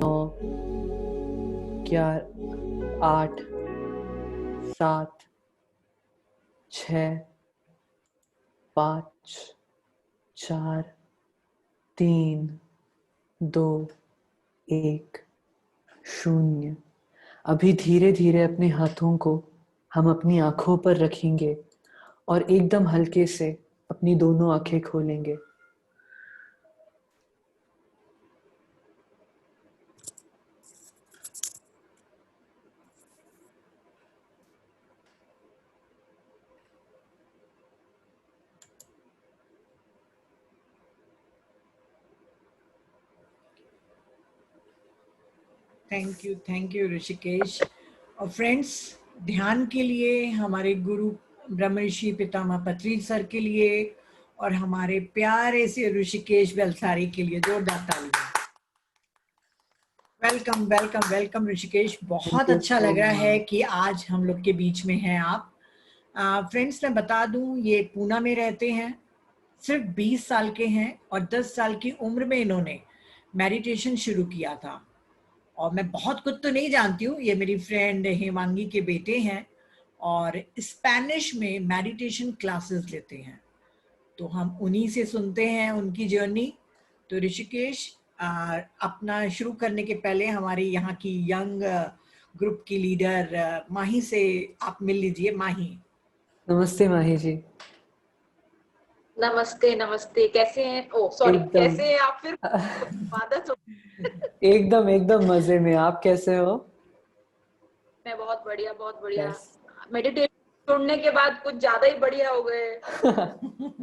9, 11, 8, 7, 6, 5, 4, 3, 2, 1, 0। अभी धीरे धीरे अपने हाथों को हम अपनी आंखों पर रखेंगे और एकदम हल्के से अपनी दोनों आंखें खोलेंगे। Thank you Rishikesh. और फ्रेंड्स, ध्यान के लिए हमारे गुरु ब्रह्म ऋषि पितामह पत्री सर के लिए और हमारे प्यारे से ऋषिकेश बेलसारी के लिए जोरदार तालियां। वेलकम वेलकम वेलकम ऋषिकेश, बहुत अच्छा लग रहा है कि आज हम लोग के बीच में हैं आप। फ्रेंड्स, मैं बता दूं, ये पूना में रहते हैं, सिर्फ 20 साल के हैं और 10 साल की उम्र में इन्होंने मेडिटेशन शुरू किया था। और मैं बहुत कुछ तो नहीं जानती हूँ, ये मेरी फ्रेंड हेमांगी के बेटे हैं और स्पेनिश में मेडिटेशन क्लासेस लेते हैं, तो हम उन्हीं से सुनते हैं उनकी जर्नी। तो ऋषिकेश, अपना शुरू करने के पहले हमारी यहाँ की यंग ग्रुप की लीडर माही से आप मिल लीजिए। माही। नमस्ते माही जी। नमस्ते नमस्ते, कैसे हैं? ओ सॉरी, कैसे हैं आप? फिर आदत हो। एकदम एकदम मजे में। आप कैसे हो? मैं बहुत बढ़िया, बहुत बढ़िया। Yes. मेडिटेशन छोड़ने के बाद कुछ ज्यादा ही बढ़िया हो गए।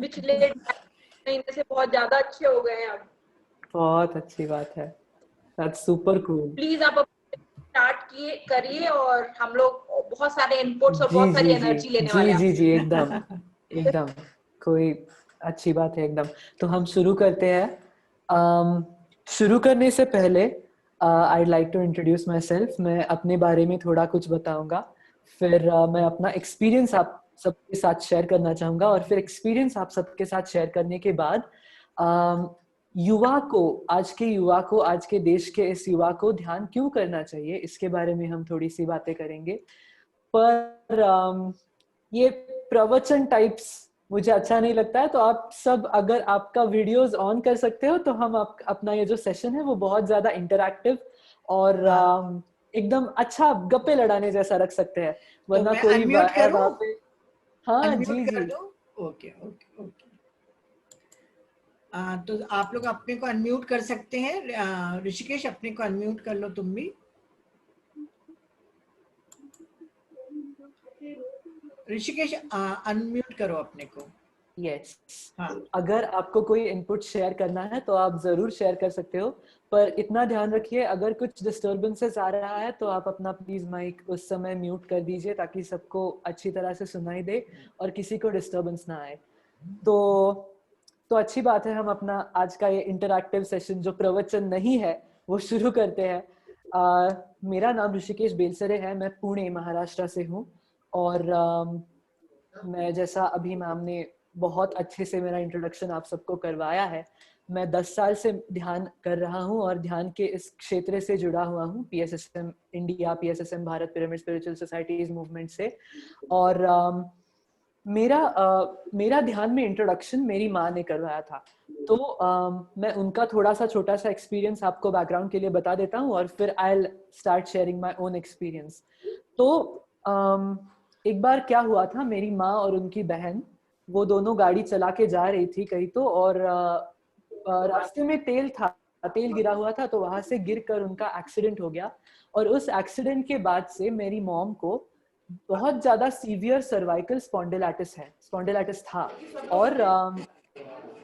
पिछले महीने से बहुत ज्यादा अच्छे हो गए हैं अब। बहुत अच्छी बात है। That's super cool. प्लीज आप स्टार्ट करिए और हम लोग बहुत सारे इनपुट्स और जी बहुत सारी जी जी एनर्जी लेने जी वाले जी हैं जी एकदम एकदम कोई अच्छी बात है एकदम। तो हम शुरू करते हैं। शुरू करने से पहले I'd like to introduce myself। मैं अपने बारे में थोड़ा कुछ बताऊंगा, फिर मैं अपना एक्सपीरियंस आप सबके साथ शेयर करना चाहूंगा और फिर एक्सपीरियंस आप सबके साथ शेयर करने के बाद युवा को, आज के युवा को, आज के देश के इस युवा को ध्यान क्यों करना चाहिए, इसके बारे में हम थोड़ी सी बातें करेंगे। पर ये प्रवचन टाइप्स मुझे अच्छा नहीं लगता है, तो आप सब अगर आपका वीडियोस ऑन कर सकते हो तो हम अपना ये जो सेशन है वो बहुत ज्यादा इंटरैक्टिव और एकदम अच्छा गप्पे लड़ाने जैसा रख सकते हैं, वरना तो कोई वहाँ पे। हाँ अनम्यूट जी कर जी। दो। Okay okay okay. तो आप लोग अपने को अनम्यूट कर सकते हैं। ऋषिकेश, अपने को अनम्यूट कर लो तुम भी। ऋषिकेश, अनम्यूट करो अपने को। यस। हाँ। अगर आपको कोई इनपुट शेयर करना है तो आप जरूर शेयर कर सकते हो, पर इतना ध्यान रखिए अगर कुछ डिस्टर्बेंसेस आ रहा है तो आप अपना प्लीज माइक उस समय म्यूट कर दीजिए ताकि सबको अच्छी तरह से सुनाई दे और किसी को डिस्टर्बेंस ना आए। तो अच्छी बात है, हम अपना आज का ये इंटरैक्टिव सेशन जो प्रवचन नहीं है वो शुरू करते हैं। मेरा नाम ऋषिकेश बेलसरे है, मैं पुणे महाराष्ट्र से हूँ और मैं, जैसा अभी मैम ने बहुत अच्छे से मेरा इंट्रोडक्शन आप सबको करवाया है, मैं 10 साल से ध्यान कर रहा हूँ और ध्यान के इस क्षेत्र से जुड़ा हुआ हूँ, PSSM India, PSSM Bharat pyramid spiritual societies movement से। और मेरा ध्यान में इंट्रोडक्शन मेरी माँ ने करवाया था, तो मैं उनका थोड़ा सा छोटा सा एक्सपीरियंस आपको बैकग्राउंड के लिए बता देता हूँ और फिर I will start sharing my own experience. तो एक बार क्या हुआ था, मेरी माँ और उनकी बहन वो दोनों गाड़ी चला के जा रही थी कहीं, तो और रास्ते में तेल गिरा हुआ था, तो वहां से गिरकर उनका एक्सीडेंट हो गया। और उस एक्सीडेंट के बाद से मेरी मॉम को बहुत ज्यादा सीवियर सर्वाइकल स्पॉन्डिलाइटिस था और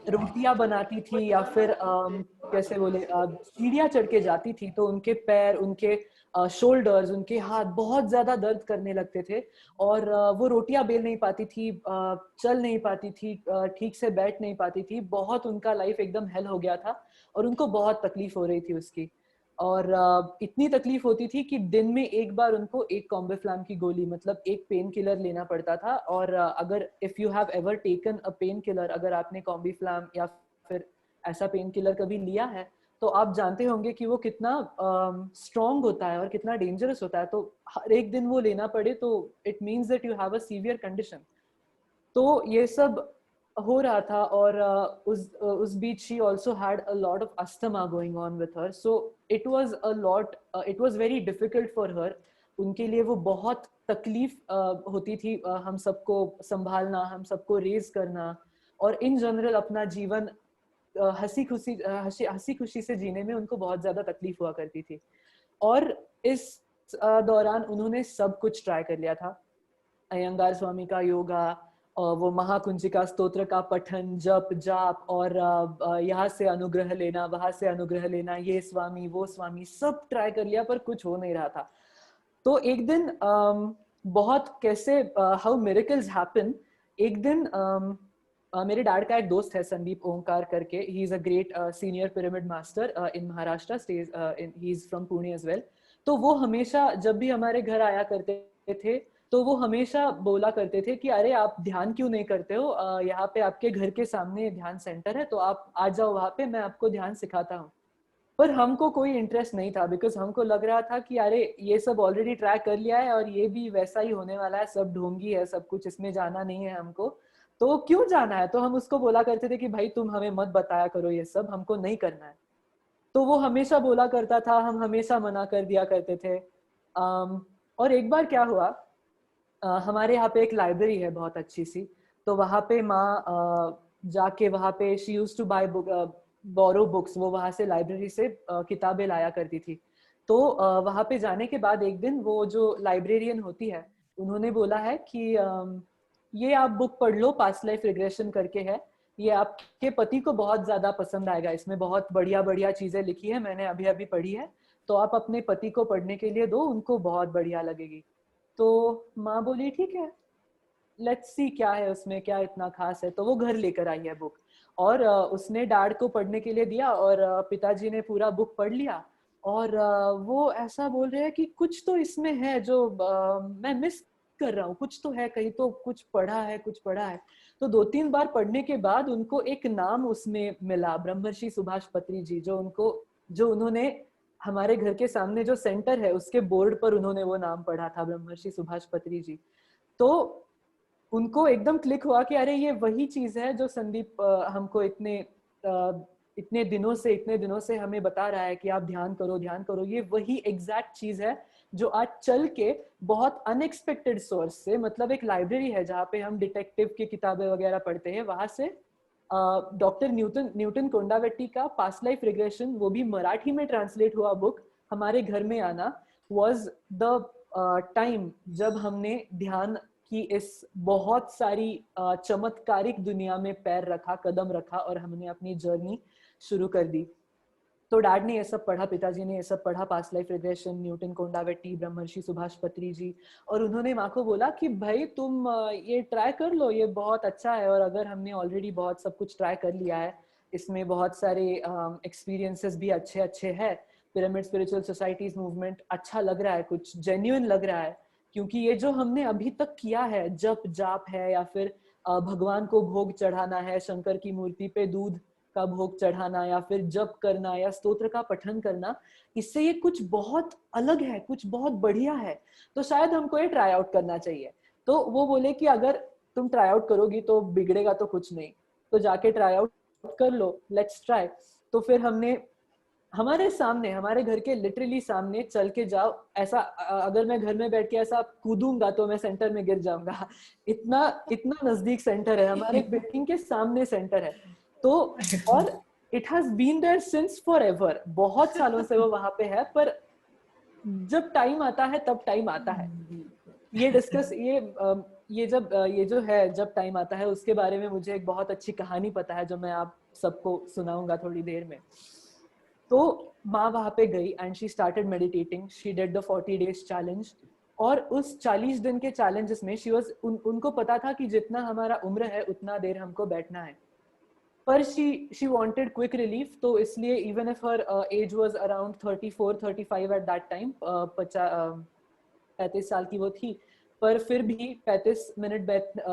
रोटियां बनाती थी या फिर कैसे बोले, सीढ़ियां चढ़ के जाती थी तो उनके पैर, उनके शोल्डर्स, उनके हाथ बहुत ज्यादा दर्द करने लगते थे और वो रोटियां बेल नहीं पाती थी, चल नहीं पाती थी, ठीक से बैठ नहीं पाती थी। बहुत उनका लाइफ एकदम हेल हो गया था और उनको बहुत तकलीफ हो रही थी उसकी। और इतनी तकलीफ होती थी कि दिन में एक बार उनको एक कॉम्बिफ्लैम की गोली, मतलब एक पेन किलर लेना पड़ता था। और अगर if you have ever taken a pain killer, अगर आपने कॉम्बिफ्लैम या फिर ऐसा पेन किलर कभी लिया है, तो आप जानते होंगे कि वो कितना स्ट्रॉन्ग होता है और कितना डेंजरस होता है। तो हर एक दिन वो लेना पड़े तो it means that you have a severe condition. तो ये सब हो रहा था, और उस बीच she also had a lot of asthma going on with her, so it was a lot, it was very difficult for her. उनके लिए वो बहुत तकलीफ होती थी, हम सबको संभालना, हम सबको रेज करना, और इन जनरल अपना जीवन हंसी खुशी से जीने में उनको बहुत ज्यादा तकलीफ हुआ करती थी। और इस दौरान उन्होंने सब कुछ ट्राई कर लिया था। अयंगार स्वामी का योगा, वो महाकुंजिका स्तोत्र का पठन, जप जाप, और यहाँ से अनुग्रह लेना, वहां से अनुग्रह लेना, ये स्वामी वो स्वामी, सब ट्राई कर लिया पर कुछ हो नहीं रहा था। तो एक दिन बहुत कैसे हाउ मिरेकल्स हैपन, एक दिन मेरे डैड का एक दोस्त है संदीप ओंकार करके, he is a great senior pyramid master in Maharashtra, stage he is from Pune as well. तो वो हमेशा जब भी हमारे घर आया करते थे तो वो हमेशा बोला करते थे कि अरे आप ध्यान क्यों नहीं करते हो, यहाँ पे आपके घर के सामने ध्यान सेंटर है, तो आप आ जाओ वहाँ पे, मैं आपको ध्यान सिखाता हूँ। पर हमको कोई इंटरेस्ट नहीं था, बिकॉज हमको लग रहा था कि अरे ये सब ऑलरेडी ट्राई कर लिया है और ये भी वैसा ही होने वाला है, सब ढोंगी है सब कुछ, इसमें जाना नहीं है हमको, तो क्यों जाना है। तो हम उसको बोला करते थे कि भाई तुम हमें मत बताया करो ये सब, हमको नहीं करना है। तो वो हमेशा बोला करता था, हम हमेशा मना कर दिया करते थे। और एक बार क्या हुआ, हमारे यहाँ पे एक लाइब्रेरी है बहुत अच्छी सी, तो वहाँ पे माँ जाके वहाँ पे she used to buy book, borrow books, वो वहाँ से लाइब्रेरी से किताबें लाया करती थी। तो वहाँ पे जाने के बाद एक दिन वो जो लाइब्रेरियन होती है उन्होंने बोला है कि ये आप बुक पढ़ लो, पास्ट लाइफ रिग्रेशन करके है, ये आपके पति को बहुत ज्यादा पसंद आएगा, इसमें बहुत बढ़िया बढ़िया चीजें लिखी है, मैंने अभी अभी पढ़ी है, तो आप अपने पति को पढ़ने के लिए दो, उनको बहुत बढ़िया लगेगी। तो माँ बोली ठीक है, लेट्स सी क्या है उसमें, क्या इतना खास है। तो वो घर लेकर आई है बुक, और उसने डैड को पढ़ने के लिए दिया, और पिताजी ने पूरा बुक पढ़ लिया। और वो ऐसा बोल रहे हैं कि कुछ तो इसमें है जो मैं मिस कर रहा हूँ, कुछ तो है, कहीं तो कुछ पढ़ा है, कुछ पढ़ा है। तो 2-3 बार पढ़ने के बाद उनको एक नाम उसमें मिला, ब्रह्मर्षि सुभाष पत्री जी, जो उन्होंने हमारे घर के सामने जो सेंटर है उसके बोर्ड पर उन्होंने वो नाम पढ़ा था, ब्रह्मर्षि सुभाष पत्री जी। तो उनको एकदम क्लिक हुआ कि अरे ये वही चीज है जो संदीप हमको इतने दिनों से हमें बता रहा है कि आप ध्यान करो ध्यान करो, ये वही एग्जैक्ट चीज है जो आज चल के बहुत अनएक्सपेक्टेड सोर्स से, मतलब एक लाइब्रेरी है जहाँ पे हम डिटेक्टिव की किताबें वगैरह पढ़ते हैं, वहां से डॉक्टर न्यूटन कोंडावेट्टी का पास्ट लाइफ रिग्रेशन, वो भी मराठी में ट्रांसलेट हुआ बुक, हमारे घर में आना वाज द टाइम जब हमने ध्यान की इस बहुत सारी चमत्कारिक दुनिया में पैर रखा, कदम रखा, और हमने अपनी जर्नी शुरू कर दी। तो डैड ने ये सब पढ़ा, पिताजी ने ये सब पढ़ा, past life regression, Newton Kondaveeti, Brahmarshi Subhash पत्री जी, और उन्होंने माँ को बोला कि भाई तुम ये ट्राई कर लो, ये बहुत अच्छा है, और अगर हमने ऑलरेडी बहुत सब कुछ ट्राई कर लिया है, इसमें बहुत सारे एक्सपीरियंसेस भी अच्छे अच्छे हैं, पिरामिड स्पिरिचुअल सोसाइटीज मूवमेंट अच्छा लग रहा है, कुछ जेन्युइन लग रहा है, क्योंकि ये जो हमने अभी तक किया है, जप जाप है, या फिर भगवान को भोग चढ़ाना है, शंकर की मूर्ति पे दूध का भोग चढ़ाना, या फिर जप करना, या स्तोत्र का पठन करना, इससे ये कुछ बहुत अलग है, कुछ बहुत बढ़िया है, तो शायद हमको ये ट्राई आउट करना चाहिए। तो वो बोले कि अगर तुम ट्राई आउट करोगी तो बिगड़ेगा तो कुछ नहीं, तो जाके ट्राई आउट कर लो, लेट्स ट्राई। तो फिर हमने हमारे सामने, हमारे घर के लिटरली सामने चल के जाओ, ऐसा अगर मैं घर में बैठ के ऐसा कूदूंगा तो मैं सेंटर में गिर जाऊंगा, इतना इतना नजदीक सेंटर है, हमारे बिल्डिंग के सामने सेंटर है। तो और it has been there since forever, बहुत सालों से वो वहां पे है, पर जब टाइम आता है तब टाइम आता है। ये डिस्कस ये जो है जब टाइम आता है, उसके बारे में मुझे एक बहुत अच्छी कहानी पता है जो मैं आप सबको सुनाऊंगा थोड़ी देर में। तो माँ वहां पे गई and she started meditating, she did the 40 days challenge, और उस 40 दिन के चैलेंजेस में उनको पता था कि जितना हमारा उम्र है उतना देर हमको बैठना है, पर she wanted quick relief, तो इसलिए even if her age was around 34-35 at that time, 35 साल की वो थी, पर फिर भी 35 मिनट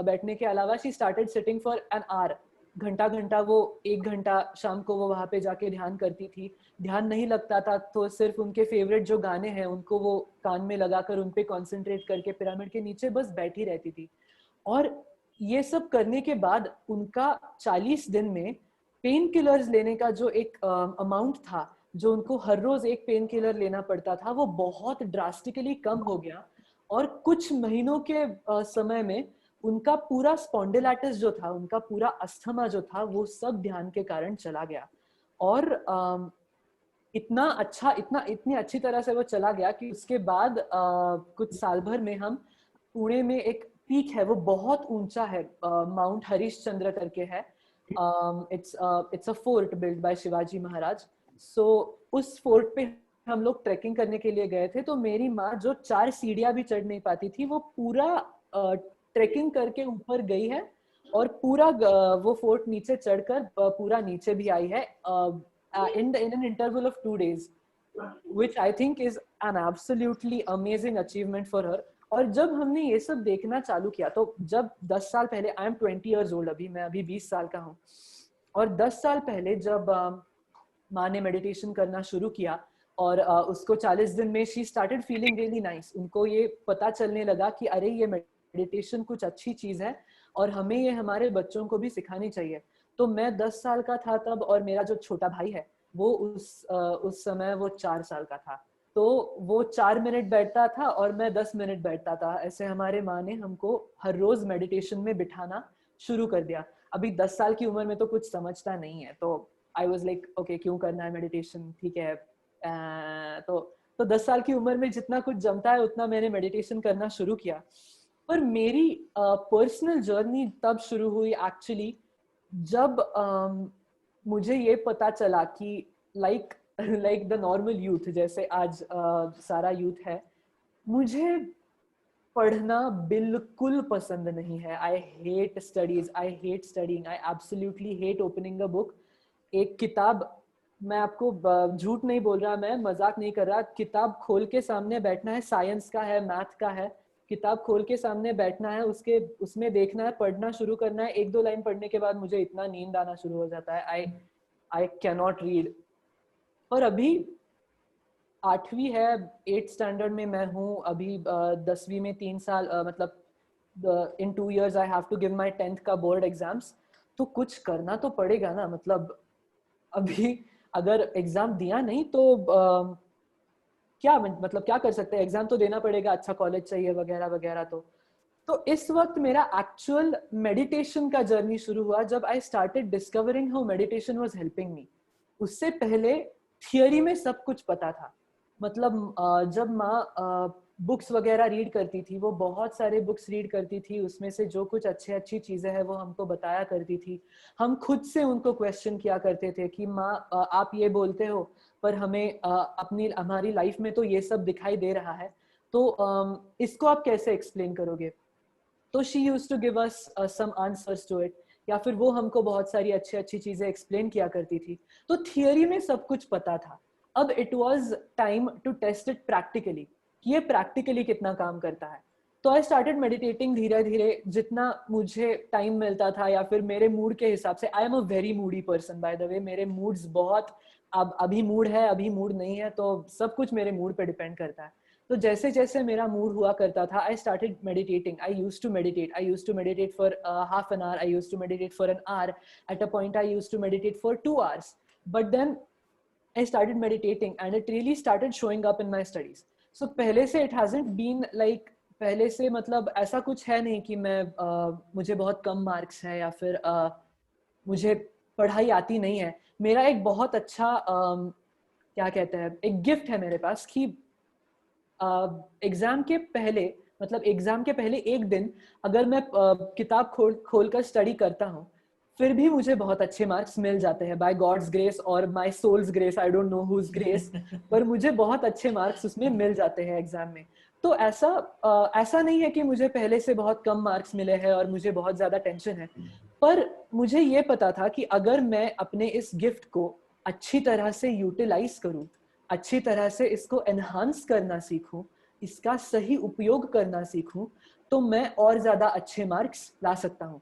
बैठने के अलावा she started sitting for an hour, घंटा घंटा वो 1 घंटा शाम को वो वहाँ पे जाके ध्यान करती थी। ध्यान नहीं लगता था तो सिर्फ उनके फेवरेट जो गाने हैं उनको वो कान में लगाकर उन पे कॉन्सेंट्रेट करके पिरामिड के नीचे बस बैठी रहती थी। और ये सब करने के बाद उनका 40 दिन में पेन किलर्स लेने का जो एक अमाउंट था, जो उनको हर रोज एक पेन किलर लेना पड़ता था, वो बहुत ड्रास्टिकली कम हो गया। और कुछ महीनों के समय में उनका पूरा स्पॉन्डिलाइटिस जो था, उनका पूरा अस्थमा जो था, वो सब ध्यान के कारण चला गया। और इतना अच्छा, इतनी अच्छी तरह से वो चला गया कि उसके बाद कुछ साल भर में हम पुणे में एक पीक है, वो बहुत ऊंचा है, माउंट हरिश्चंद्र करके है। It's a fort build by Shivaji Maharaj. So उस फोर्ट पे हम लोग ट्रैकिंग करने के लिए गए थे। तो मेरी माँ जो 4 सीढ़ियां भी चढ़ नहीं पाती थी, वो पूरा ट्रैकिंग करके ऊपर गई है और पूरा वो फोर्ट नीचे चढ़कर पूरा नीचे भी आई है in an interval of 2 days, which I think is an absolutely amazing achievement for her. और जब हमने ये सब देखना चालू किया, तो जब 10 साल पहले, आई एम 20 years old, अभी मैं अभी 20 साल का हूँ, और 10 साल पहले जब माँ ने मेडिटेशन करना शुरू किया और उसको 40 दिन में she started feeling really nice, उनको ये पता चलने लगा कि अरे ये मेडिटेशन कुछ अच्छी चीज है और हमें ये हमारे बच्चों को भी सिखानी चाहिए। तो मैं 10 साल का था तब, और मेरा जो छोटा भाई है वो उस समय वो 4 साल का था। तो वो 4 मिनट बैठता था और मैं 10 मिनट बैठता था। ऐसे हमारे माँ ने हमको हर रोज मेडिटेशन में बिठाना शुरू कर दिया। अभी 10 साल की उम्र में तो कुछ समझता नहीं है, तो आई वॉज लाइक ओके, क्यों करना है मेडिटेशन, ठीक है। तो 10 साल की उम्र में जितना कुछ जमता है उतना मैंने मेडिटेशन करना शुरू किया। पर मेरी पर्सनल जर्नी तब शुरू हुई एक्चुअली जब मुझे ये पता चला कि लाइक द नॉर्मल यूथ, जैसे आज सारा यूथ है, मुझे पढ़ना बिल्कुल पसंद नहीं है। I hate studies, I hate studying, I absolutely hate opening a book. एक किताब, मैं आपको झूठ नहीं बोल रहा, मैं मजाक नहीं कर रहा, किताब खोल के सामने बैठना है, साइंस का है, मैथ का है, किताब खोल के सामने बैठना है, उसमें देखना है, पढ़ना शुरू करना है। 1-2 लाइन पढ़ने के बाद मुझे इतना नींद आना शुरू हो जाता है, आई कैन नॉट रीड। और अभी 8वीं है, 8th स्टैंडर्ड में मैं हूँ अभी, 10वीं में 3 साल, मतलब in 2 years I have to give my 10th का बोर्ड एग्जाम्स। तो कुछ करना तो पड़ेगा ना, मतलब अभी अगर एग्जाम दिया नहीं तो क्या मतलब क्या कर सकते हैं, एग्जाम तो देना पड़ेगा, अच्छा कॉलेज चाहिए वगैरह वगैरह। तो इस वक्त मेरा एक्चुअल मेडिटेशन का जर्नी शुरू हुआ जब I started discovering how meditation was helping me. उससे पहले थियरी में सब कुछ पता था। मतलब जब माँ बुक्स वगैरह रीड करती थी, वो बहुत सारे बुक्स रीड करती थी, उसमें से जो कुछ अच्छी चीजें हैं वो हमको बताया करती थी। हम खुद से उनको क्वेश्चन किया करते थे कि माँ आप ये बोलते हो पर हमें हमारी लाइफ में तो ये सब दिखाई दे रहा है, तो इसको आप कैसे एक्सप्लेन करोगे। तो she used to give us some answers to it, या फिर वो हमको बहुत सारी अच्छी चीजें एक्सप्लेन किया करती थी। तो थियरी में सब कुछ पता था। अब it was time to test it practically, कि ये प्रैक्टिकली कितना काम करता है। तो आई स्टार्टेड मेडिटेटिंग धीरे धीरे, जितना मुझे टाइम मिलता था या फिर मेरे मूड के हिसाब से। आई am a very Moody person by the वे, मेरे मूड्स बहुत, अब अभी मूड है अभी मूड नहीं है, तो सब कुछ मेरे मूड पे डिपेंड करता है। तो जैसे जैसे मेरा मूड हुआ करता था, I started meditating. I used to meditate for half an hour, I used to meditate for an hour, at a point I used to meditate for 2 hours, but then I started meditating and it really started showing up in my studies. So पहले से it hasn't been like, पहले से मतलब ऐसा कुछ है नहीं कि मैं मुझे बहुत कम मार्क्स है या फिर मुझे पढ़ाई आती नहीं है। मेरा एक बहुत अच्छा क्या कहते हैं, एक गिफ्ट है मेरे पास कि एग्जाम के पहले, मतलब एग्जाम के पहले एक दिन अगर मैं किताब खोल कर स्टडी करता हूँ, फिर भी मुझे बहुत अच्छे मार्क्स मिल जाते हैं, बाय गॉड्स ग्रेस और my soul's grace, I don't know whose grace, पर मुझे बहुत अच्छे मार्क्स उसमें मिल जाते हैं एग्जाम में। तो ऐसा नहीं है कि मुझे पहले से बहुत कम मार्क्स मिले हैं और मुझे बहुत ज्यादा टेंशन है, पर मुझे ये पता था कि अगर मैं अपने इस गिफ्ट को अच्छी तरह से यूटिलाइज करूँ, अच्छी तरह से इसको एनहांस करना सीखूं, इसका सही उपयोग करना सीखूं, तो मैं और ज्यादा अच्छे मार्क्स ला सकता हूं।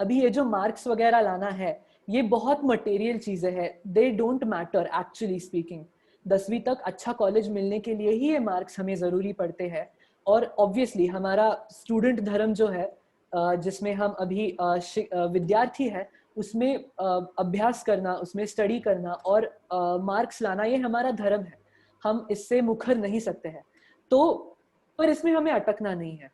अभी ये जो मार्क्स वगैरह लाना है ये बहुत मटेरियल चीजें हैं, they don't matter actually speaking. 10वीं तक अच्छा कॉलेज मिलने के लिए ही ये मार्क्स हमें जरूरी पड़ते हैं। और ऑब्वियसली हमारा स्टूडेंट धर्म जो है, जिसमें हम अभी विद्यार्थी है, उसमें अभ्यास करना, उसमें स्टडी करना और मार्क्स लाना, ये हमारा धर्म है, हम इससे मुखर नहीं सकते हैं। तो पर इसमें हमें अटकना नहीं है,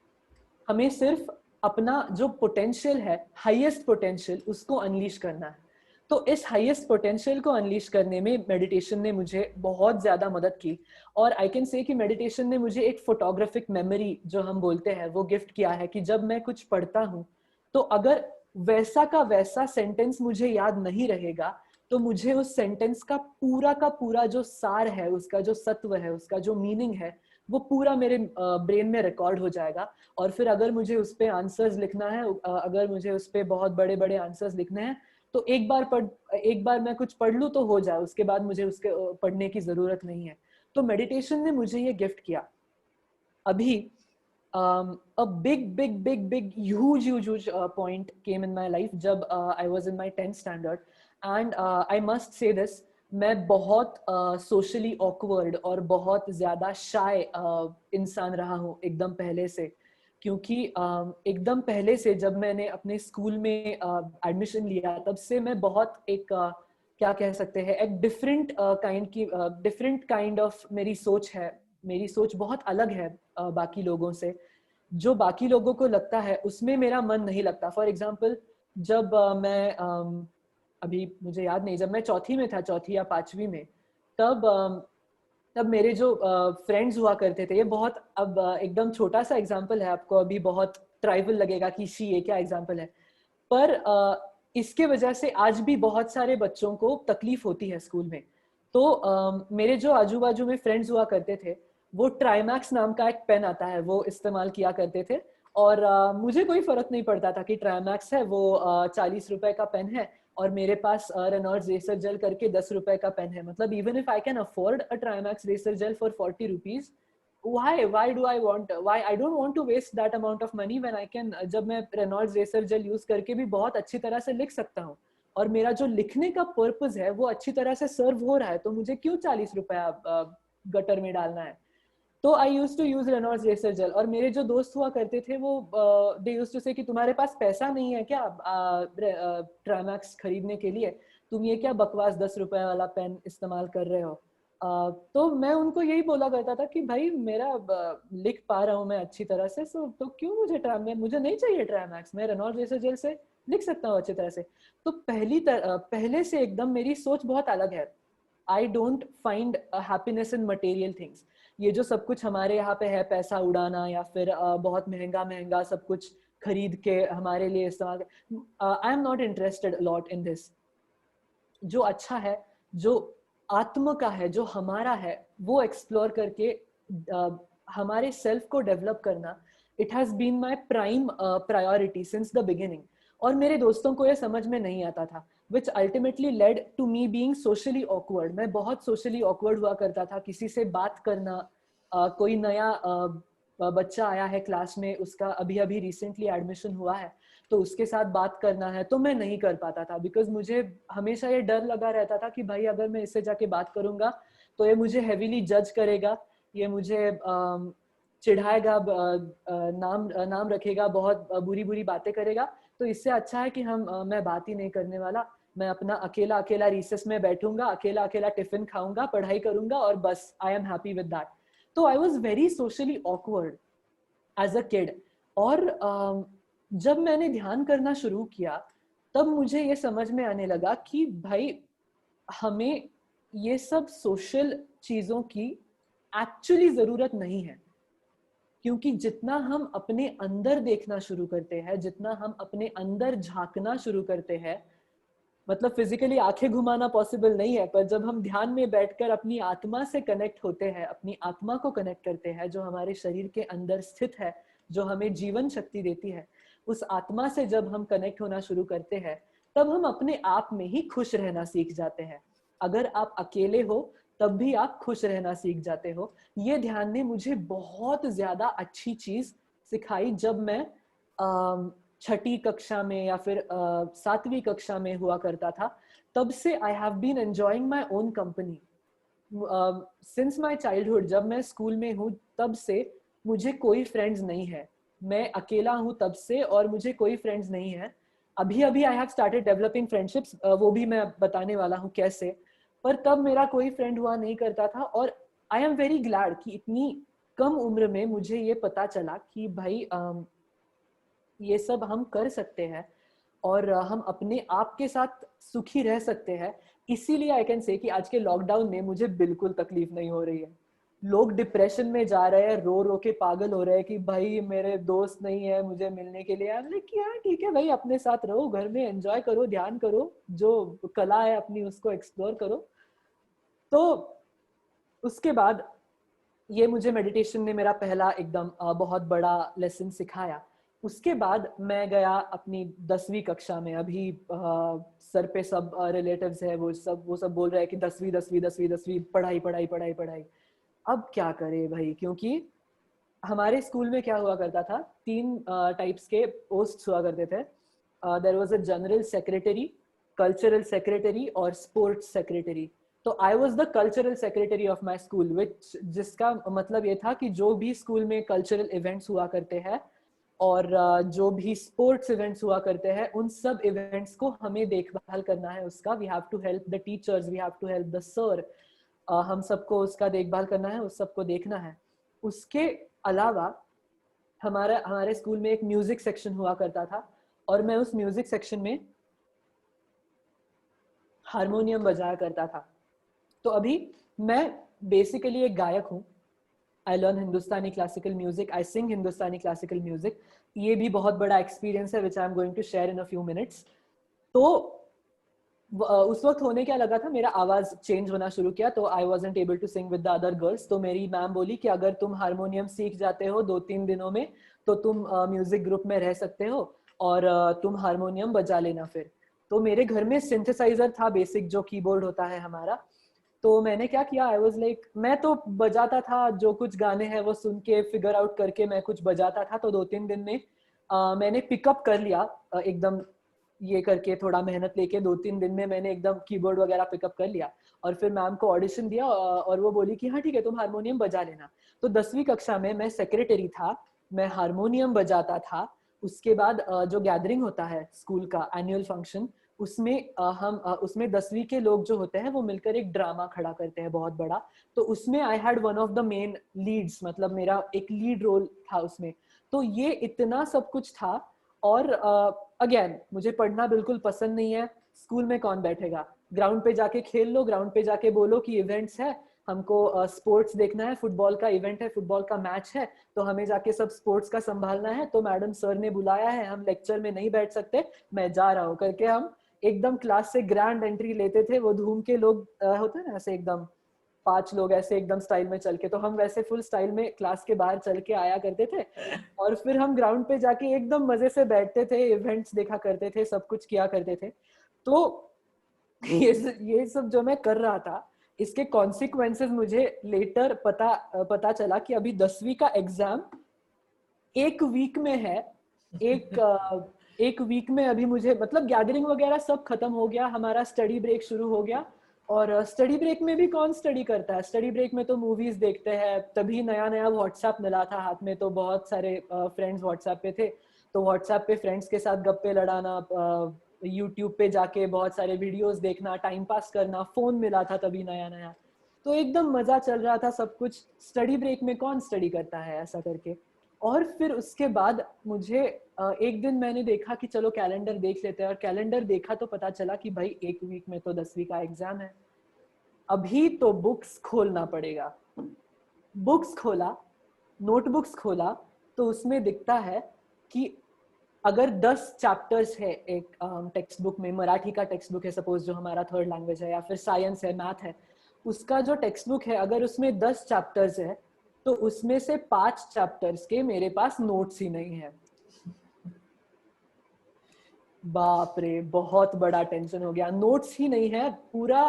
हमें सिर्फ अपना जो पोटेंशियल है, हाईएस्ट पोटेंशियल, उसको अनलीश करना है। तो इस हाईएस्ट पोटेंशियल को अनलीश करने में मेडिटेशन ने मुझे बहुत ज्यादा मदद की। और आई कैन से कि मेडिटेशन ने मुझे एक फोटोग्राफिक मेमोरी जो हम बोलते हैं वो गिफ्ट किया है, कि जब मैं कुछ पढ़ता हूँ तो अगर वैसा का वैसा सेंटेंस मुझे याद नहीं रहेगा तो मुझे उस सेंटेंस का पूरा जो सार है, उसका जो सत्व है, उसका जो मीनिंग है, वो पूरा मेरे ब्रेन में रिकॉर्ड हो जाएगा। और फिर अगर मुझे उस पे आंसर्स लिखना है, अगर मुझे उस पे बहुत बड़े बड़े आंसर्स लिखने हैं, तो एक बार मैं कुछ पढ़ लूँ तो हो जाए, उसके बाद मुझे उसके पढ़ने की जरूरत नहीं है। तो मेडिटेशन ने मुझे ये गिफ्ट किया। अभी a big huge point came in my life जब I was in my 10th standard and I must say this, मैं बहुत सोशली ऑकवर्ड और बहुत ज्यादा शाय इंसान रहा हूँ एकदम पहले से। क्योंकि एकदम पहले से जब मैंने अपने स्कूल में एडमिशन लिया, तब से मैं बहुत एक क्या कह सकते हैं, एक डिफरेंट काइंड ऑफ मेरी सोच है। मेरी सोच बहुत अलग है बाकी लोगों से। जो बाकी लोगों को लगता है उसमें मेरा मन नहीं लगता। फॉर एग्जाम्पल, जब मैं अभी मुझे याद नहीं, जब मैं चौथी में था, चौथी या पांचवी में, तब मेरे जो फ्रेंड्स हुआ करते थे, ये बहुत अब एकदम छोटा सा एग्जाम्पल है, आपको अभी बहुत ट्राइबल लगेगा कि शी ये क्या एग्जाम्पल है, पर इसके वजह से आज भी बहुत सारे बच्चों को तकलीफ होती है स्कूल में। तो मेरे जो आजू बाजू में फ्रेंड्स हुआ करते थे, वो ट्राइमैक्स नाम का एक पेन आता है वो इस्तेमाल किया करते थे। और मुझे कोई फर्क नहीं पड़ता था कि ट्राइमैक्स है वो 40 रुपए का पेन है और मेरे पास रेनॉल्ड्स रेसर जेल करके 10 रुपए का पेन है। मतलब even if I can afford a Trimax racer gel for 40 rupees, why do I want, why I don't want to waste that amount of money when I can, जब मैं Reynolds racer gel use करके भी बहुत अच्छी तरह से लिख सकता हूँ और मेरा जो लिखने का पर्पस है वो अच्छी तरह से सर्व हो रहा है, तो मुझे क्यों 40 रुपया गटर में डालना है। तो I use to use Reynolds racer gel. और मेरे जो दोस्त हुआ करते थे वो दे यूज टू से कि तुम्हारे पास पैसा नहीं है क्या ट्राइमैक्स खरीदने के लिए, तुम ये क्या बकवास 10 रुपए वाला पेन इस्तेमाल कर रहे हो। तो मैं उनको यही बोला करता था कि भाई मेरा लिख पा रहा हूँ मैं अच्छी तरह से, तो क्यों मुझे नहीं चाहिए ट्राइमैक्स, मैं रेनॉल्ड्स रेसर जेल से लिख सकता हूँ अच्छी तरह से। तो पहले से एकदम मेरी सोच बहुत अलग है। I don't find happiness in material things. ये जो सब कुछ हमारे यहाँ पे है, पैसा उड़ाना या फिर बहुत महंगा महंगा सब कुछ खरीद के हमारे लिए इस्तेमाल, आई am not interested lot in this. जो अच्छा है, जो आत्म का है, जो हमारा है, वो एक्सप्लोर करके हमारे सेल्फ को डेवलप करना, it has been my prime priority since the beginning. और मेरे दोस्तों को ये समझ में नहीं आता था, which ultimately led to me being socially awkward। मैं बहुत socially awkward हुआ करता था। किसी से बात करना, कोई नया बच्चा आया है क्लास में, उसका अभी अभी रिसेंटली एडमिशन हुआ है, तो उसके साथ बात करना है तो मैं नहीं कर पाता था, बिकॉज मुझे हमेशा ये डर लगा रहता था कि भाई अगर मैं इससे जाके बात करूंगा तो ये मुझे हेवीली जज करेगा, ये मुझे चिढ़ाएगा, नाम रखेगा, बहुत बुरी बुरी बातें करेगा। तो इससे अच्छा है कि मैं बात ही नहीं करने वाला, मैं अपना अकेला अकेला रिसेस में बैठूंगा, अकेला अकेला टिफिन खाऊंगा, पढ़ाई करूंगा और बस I am happy with that. तो I was very socially awkward as a kid. और जब मैंने ध्यान करना शुरू किया तब मुझे ये समझ में आने लगा कि भाई हमें ये सब सोशल चीजों की एक्चुअली जरूरत नहीं है। क्योंकि जितना हम अपने अंदर देखना शुरू करते हैं, जितना हम अपने अंदर झांकना शुरू करते हैं, मतलब फिजिकली आंखें घुमाना पॉसिबल नहीं है, पर जब हम ध्यान में बैठकर अपनी आत्मा से कनेक्ट होते हैं, अपनी आत्मा को कनेक्ट करते हैं, जो हमारे शरीर के अंदर स्थित है, जो हमें जीवन शक्ति देती है, उस आत्मा से जब हम कनेक्ट होना शुरू करते हैं, तब हम अपने आप में ही खुश रहना सीख जाते हैं। अगर आप अकेले हो तब भी आप खुश रहना सीख जाते हो। ये ध्यान ने मुझे बहुत ज्यादा अच्छी चीज सिखाई जब मैं छठी कक्षा में या फिर 7वीं कक्षा में हुआ करता था, तब से I have been enjoying my own company since my childhood. जब मैं स्कूल में हूँ तब से मुझे कोई फ्रेंड्स नहीं है, मैं अकेला हूँ तब से, और मुझे कोई फ्रेंड्स नहीं है। अभी अभी I have started developing friendships, वो भी मैं बताने वाला हूँ कैसे, पर तब मेरा कोई फ्रेंड हुआ नहीं करता था। और आई एम वेरी ग्लैड कि इतनी कम उम्र में मुझे ये पता चला कि भाई ये सब हम कर सकते हैं और हम अपने आप के साथ सुखी रह सकते हैं। इसीलिए आई कैन से कि आज के लॉकडाउन में मुझे बिल्कुल तकलीफ नहीं हो रही है। लोग डिप्रेशन में जा रहे हैं, रो रो के पागल हो रहे हैं कि भाई मेरे दोस्त नहीं है मुझे मिलने के लिए। हमने किया ठीक है भाई, अपने साथ रहो, घर में एंजॉय करो, ध्यान करो, जो कला है अपनी उसको एक्सप्लोर करो। तो उसके बाद ये मुझे मेडिटेशन ने मेरा पहला एकदम बहुत बड़ा लेसन सिखाया। उसके बाद मैं गया अपनी 10वीं कक्षा में। अभी सर पे सब रिलेटिव्स है, वो सब बोल रहे हैं कि 10वीं 10वीं 10वीं 10वीं, पढ़ाई पढ़ाई पढ़ाई पढ़ाई। अब क्या करे भाई, क्योंकि हमारे स्कूल में क्या हुआ करता था, 3 टाइप्स के पोस्ट हुआ करते थे। There was a general secretary, cultural secretary और स्पोर्ट्स सेक्रेटरी। तो I was the cultural secretary of my school, which जिसका मतलब ये था कि जो भी स्कूल में कल्चरल इवेंट्स हुआ करते हैं और जो भी स्पोर्ट्स इवेंट्स हुआ करते हैं, उन सब इवेंट्स को हमें देखभाल करना है उसका। We have to help the teachers, we have to help the sir, हम सबको उसका देखभाल करना है, उस सबको देखना है। उसके अलावा हमारे स्कूल में एक म्यूजिक सेक्शन हुआ करता था और मैं उस म्यूजिक सेक्शन में हारमोनियम बजाया करता था। तो अभी मैं बेसिकली एक गायक हूँ। I learn Hindustani classical music, I sing Hindustani classical music. ये भी बहुत बड़ा एक्सपीरियंस है which I am going to share in a few minutes. तो उस वक्त होने क्या लगा था, मेरा आवाज चेंज होना शुरू किया, तो I wasn't able to sing with the other girls. तो मेरी मैम बोली कि अगर तुम हारमोनियम सीख जाते हो 2-3 दिनों में तो तुम म्यूजिक ग्रुप में रह सकते हो और तुम हारमोनियम बजा लेना फिर। तो मेरे घर में सिंथेसाइजर था बेसिक, जो कीबोर्ड होता है हमारा। तो मैंने क्या किया, आई वाज लाइक, मैं तो बजाता था, जो कुछ गाने हैं वो सुन के फिगर आउट करके मैं कुछ बजाता था। तो 2-3 दिन में मैंने पिकअप कर लिया एकदम, ये करके थोड़ा मेहनत लेके 2-3 दिन में मैंने एकदम कीबोर्ड वगैरह पिकअप कर लिया। और फिर मैम को ऑडिशन दिया और वो बोली कि हाँ ठीक है तुम हारमोनियम बजा लेना। तो 10वीं कक्षा में मैं सेक्रेटरी था, मैं हारमोनियम बजाता था। उसके बाद जो गैदरिंग होता है स्कूल का एनुअल फंक्शन, उसमें उसमें 10वीं के लोग जो होते हैं वो मिलकर एक ड्रामा खड़ा करते हैं बहुत बड़ा। तो उसमें I had one of the main Leeds, मतलब मेरा एक लीड रोल था उसमें। तो ये इतना सब कुछ था। और अगेन मुझे पढ़ना बिल्कुल पसंद नहीं है, स्कूल में कौन बैठेगा, ग्राउंड पे जाके खेल लो, ग्राउंड पे जाके बोलो कि इवेंट्स है, हमको स्पोर्ट्स देखना है, फुटबॉल का इवेंट है, फुटबॉल का मैच है, तो हमें जाके सब स्पोर्ट्स का संभालना है, तो मैडम सर ने बुलाया है, हम लेक्चर में नहीं बैठ सकते, मैं जा रहा हूँ करके हम एकदम क्लास से ग्रैंड एंट्री लेते थे। वो धूम के लोग होते हैं ना ऐसे एकदम 5 लोग ऐसे एकदम स्टाइल में चल के, तो हम वैसे फुल स्टाइल में क्लास के बाहर चल के आया करते थे। और फिर हम ग्राउंड पे जाके एकदम मजे से बैठते थे, इवेंट्स देखा करते थे, सब कुछ किया करते थे। तो ये सब जो मैं कर रहा था, इसके कॉन्सिक्वेंसेस मुझे लेटर पता चला कि अभी 10वीं का एग्जाम एक वीक में है। एक वीक में अभी मुझे, मतलब गैदरिंग वगैरह सब खत्म हो गया, हमारा स्टडी ब्रेक शुरू हो गया। और स्टडी ब्रेक में भी कौन स्टडी करता है, स्टडी ब्रेक में तो मूवीज देखते हैं। तभी नया नया व्हाट्सएप मिला था हाथ में, तो बहुत सारे फ्रेंड्स व्हाट्सएप पे थे, तो व्हाट्सएप पे फ्रेंड्स के साथ गप्पे लड़ाना, यूट्यूब पे जाके बहुत सारे वीडियोस देखना, टाइम पास करना, फोन मिला था तभी नया नया, तो एकदम मजा चल रहा था सब कुछ। स्टडी ब्रेक में कौन स्टडी करता है ऐसा करके। और फिर उसके बाद मुझे एक दिन मैंने देखा कि चलो कैलेंडर देख लेते हैं, और कैलेंडर देखा तो पता चला कि भाई एक वीक में तो 10वीं का एग्जाम है, अभी तो बुक्स खोलना पड़ेगा। बुक्स खोला, नोटबुक्स खोला, तो उसमें दिखता है कि अगर 10 चैप्टर्स है एक टेक्स्ट बुक में, मराठी का टेक्स्ट बुक है सपोज जो हमारा थर्ड लैंग्वेज है, या फिर साइंस है, मैथ है, उसका जो टेक्स्ट बुक है अगर उसमें 10 चैप्टर्स है तो उसमें से 5 चैप्टर्स के मेरे पास नोट्स ही नहीं है। बाप रे, बहुत बड़ा टेंशन हो गया। नोट्स ही नहीं है, पूरा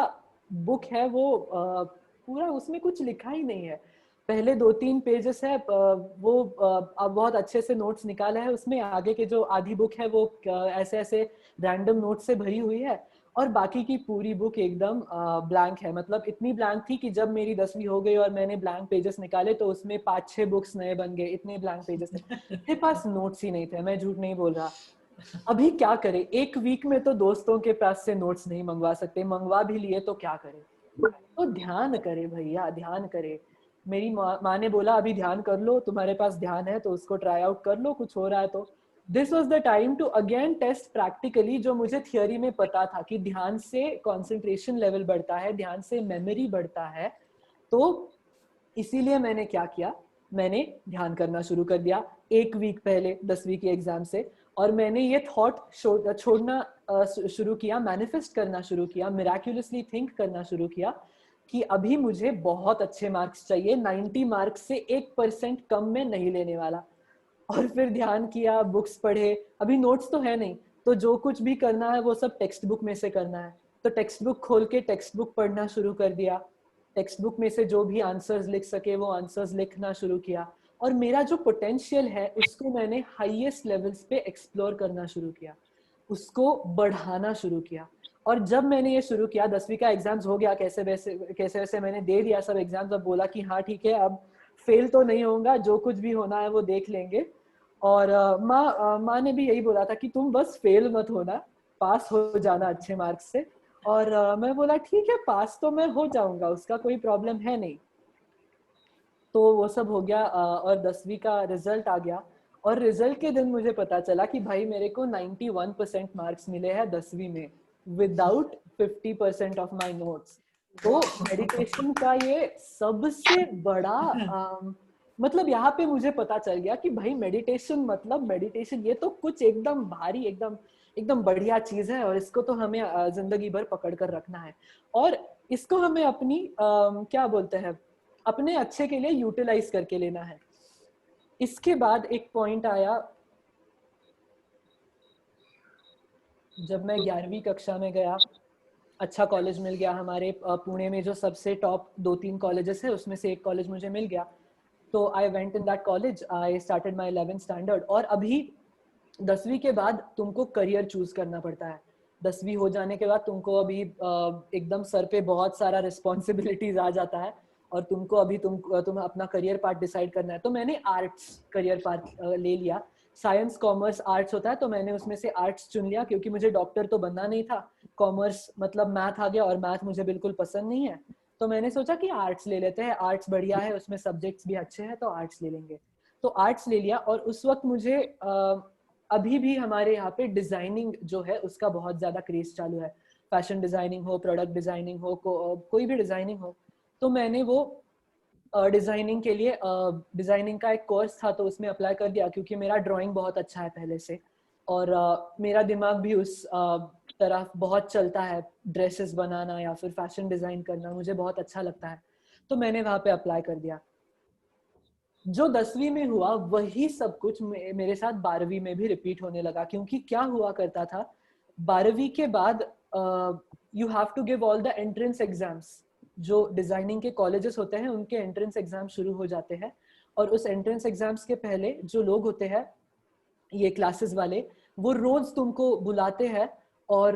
बुक है वो पूरा उसमें कुछ लिखा ही नहीं है। पहले 2-3 पेजेस है वो अब बहुत अच्छे से नोट्स निकाला है, उसमें आगे के जो आधी बुक है वो ऐसे ऐसे रैंडम नोट्स से भरी हुई है, और बाकी की पूरी बुक एकदम ब्लैंक है। मतलब इतनी ब्लैंक थी कि जब मेरी 10वीं हो गई और मैंने ब्लैंक पेजेस निकाले तो उसमें 5-6 बुक्स नए बन गए, इतने ब्लैंक पेजेस थे। मेरे पास नोट्स ही नहीं थे, मैं झूठ नहीं बोल रहा। अभी क्या करें, एक वीक में तो दोस्तों के पास से नोट्स नहीं मंगवा सकते, मंगवा भी लिए तो क्या करें। तो ध्यान करे भैया, ध्यान करे। मेरी माँ ने बोला अभी ध्यान कर लो, तुम्हारे पास ध्यान है तो उसको ट्राई आउट कर लो, कुछ हो रहा है तो। This was the time to again test practically जो मुझे थियोरी में पता था कि ध्यान से कॉन्सेंट्रेशन लेवल बढ़ता है, ध्यान से मेमोरी बढ़ता है। तो इसीलिए मैंने क्या किया, मैंने ध्यान करना शुरू कर दिया एक वीक पहले 10वीं के एग्जाम से। और मैंने ये थॉट छोड़ना शुरू किया, मैनिफेस्ट करना शुरू किया, मिराक्युलसली थिंक करना शुरू किया कि अभी मुझे बहुत अच्छे मार्क्स चाहिए, 90 मार्क्स से 1% कम में नहीं लेने वाला। और फिर ध्यान किया, बुक्स पढ़े, अभी नोट्स तो है नहीं, तो जो कुछ भी करना है वो सब टेक्स्ट बुक में से करना है। तो टेक्स्ट बुक खोल के टेक्स्ट बुक पढ़ना शुरू कर दिया, टेक्स्ट बुक में से जो भी आंसर्स लिख सके वो आंसर्स लिखना शुरू किया, और मेरा जो पोटेंशियल है उसको मैंने हाईएस्ट लेवल्स पे एक्सप्लोर करना शुरू किया, उसको बढ़ाना शुरू किया। और जब मैंने ये शुरू किया, 10वीं का एग्जाम्स हो गया, कैसे वैसे मैंने दे दिया सब एग्जाम्स, अब बोला कि हाँ ठीक है, अब फेल तो नहीं होगा, जो कुछ भी होना है वो देख लेंगे। और माँ ने भी यही बोला था कि तुम बस फेल मत होना, पास हो जाना अच्छे मार्क्स से। और मैं बोला ठीक है, पास तो मैं हो जाऊंगा, उसका कोई प्रॉब्लम है नहीं। तो वो सब हो गया और 10वीं का रिजल्ट आ गया, और रिजल्ट के दिन मुझे पता चला कि भाई मेरे को 91% मार्क्स मिले हैं 10वीं में, विदाउट 50% ऑफ माय नोट्स। तो मेडिटेशन का ये सबसे बड़ा मतलब यहाँ पे मुझे पता चल गया कि भाई मेडिटेशन मतलब मेडिटेशन ये तो कुछ एकदम भारी, एकदम एकदम बढ़िया चीज है, और इसको तो हमें जिंदगी भर पकड़ कर रखना है, और इसको हमें अपनी क्या बोलते हैं, अपने अच्छे के लिए यूटिलाइज करके लेना है। इसके बाद एक पॉइंट आया, जब मैं 11वीं कक्षा में गया, अच्छा कॉलेज मिल गया हमारे पुणे में, जो सबसे टॉप 2-3 कॉलेजेस है उसमें से एक कॉलेज मुझे मिल गया। तो I went in that college, I started my 11th standard. और अभी 10वीं के बाद तुमको करियर चूज करना पड़ता है। 10वीं हो जाने के बाद तुमको अभी एकदम सर पे बहुत सारा रिस्पॉन्सिबिलिटीज आ जाता है, और तुमको अभी तुम अपना करियर पार्ट डिसाइड करना है। तो मैंने आर्ट्स करियर पार्ट ले लिया, साइंस कॉमर्स आर्ट्स होता है, तो मैंने उसमें से आर्ट्स चुन लिया, क्योंकि मुझे डॉक्टर तो बनना नहीं था। कॉमर्स मतलब मैथ आ गया, और मैथ मुझे बिल्कुल पसंद नहीं है, तो मैंने सोचा कि आर्ट्स ले लेते हैं, आर्ट्स बढ़िया है, उसमें सब्जेक्ट्स भी अच्छे हैं, तो आर्ट्स ले लेंगे। तो आर्ट्स ले लिया, और उस वक्त मुझे अभी भी हमारे यहाँ पे डिजाइनिंग जो है उसका बहुत ज्यादा क्रेज चालू है, फैशन डिजाइनिंग हो, प्रोडक्ट डिजाइनिंग हो, कोई भी डिजाइनिंग हो। तो मैंने वो डिजाइनिंग के लिए डिजाइनिंग का एक कोर्स था, तो उसमें अप्लाई कर दिया, क्योंकि मेरा ड्राइंग बहुत अच्छा है पहले से, और मेरा दिमाग भी उस तरफ बहुत चलता है, ड्रेसेस बनाना या फिर फैशन डिजाइन करना मुझे बहुत अच्छा लगता है। तो मैंने वहाँ पे अप्लाई कर दिया। जो 10वीं में हुआ वही सब कुछ मेरे साथ 12वीं में भी रिपीट होने लगा, क्योंकि क्या हुआ करता था, 12वीं के बाद you have to give all the entrance exams. जो डिजाइनिंग के कॉलेजेस होते हैं उनके एंट्रेंस एग्जाम शुरू हो जाते हैं, और उस एंट्रेंस एग्जाम्स के पहले जो लोग होते हैं, ये क्लासेस वाले, वो रोज तुमको बुलाते हैं, और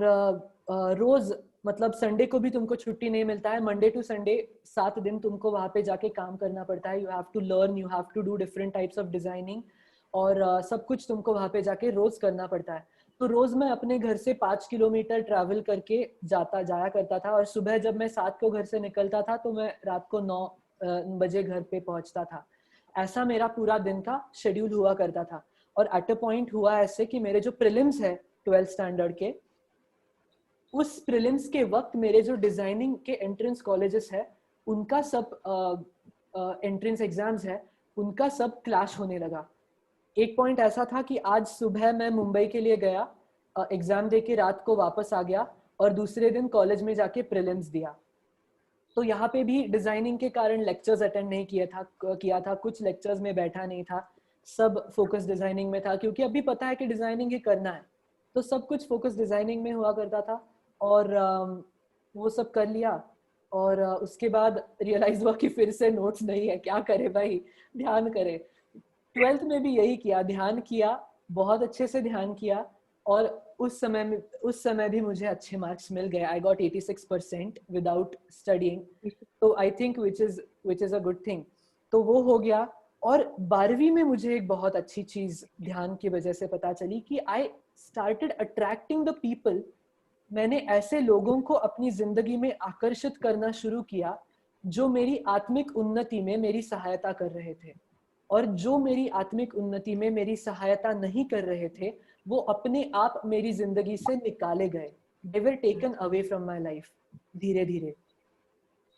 रोज मतलब संडे को भी तुमको छुट्टी नहीं मिलता है, मंडे टू संडे 7 दिन तुमको वहां पे जाके काम करना पड़ता है। You have to learn, you have to do different types of designing, और सब कुछ तुमको वहां पे जाके रोज करना पड़ता है। तो रोज मैं अपने घर से 5 किलोमीटर ट्रैवल करके जाया करता था, और सुबह जब मैं 7 को घर से निकलता था तो मैं रात को 9 बजे घर पे पहुंचता था। ऐसा मेरा पूरा दिन का शेड्यूल हुआ करता था। और एट अ पॉइंट हुआ ऐसे कि मेरे जो प्रीलिम्स है 12th स्टैंडर्ड के, उस प्रीलिम्स के वक्त मेरे जो डिजाइनिंग के एंट्रेंस कॉलेजेस है उनका सब एंट्रेंस एग्जाम्स है, उनका सब क्लैश होने लगा। एक पॉइंट ऐसा था कि आज सुबह मैं मुंबई के लिए गया, एग्जाम दे के रात को वापस आ गया, और दूसरे दिन कॉलेज में जाके प्रीलिम्स दिया। तो यहाँ पे भी डिजाइनिंग के कारण लेक्चर्स अटेंड नहीं किया था, कुछ लेक्चर्स में बैठा नहीं था, सब फोकस डिजाइनिंग में था, क्योंकि अभी पता है कि डिजाइनिंग ही करना है, तो सब कुछ फोकस डिजाइनिंग में हुआ करता था। और वो सब कर लिया। और उसके बाद रियलाइज हुआ कि फिर से नोट्स नहीं है, क्या करे भाई, ध्यान करे। 12th में भी यही किया, ध्यान किया, बहुत अच्छे से ध्यान किया, और उस समय भी मुझे अच्छे मार्क्स मिल गए। आई गॉट 86% विदाउट स्टडिंग, तो I think which is a good thing. तो वो हो गया। और 12वीं में मुझे एक बहुत अच्छी चीज ध्यान की वजह से पता चली कि I started attracting the people. मैंने ऐसे लोगों को अपनी जिंदगी में आकर्षित करना शुरू किया जो मेरी आत्मिक उन्नति में मेरी सहायता कर रहे थे, और जो मेरी आत्मिक उन्नति में मेरी सहायता नहीं कर रहे थे वो अपने आप मेरी जिंदगी से निकाले गए। They were taken away from my life धीरे धीरे।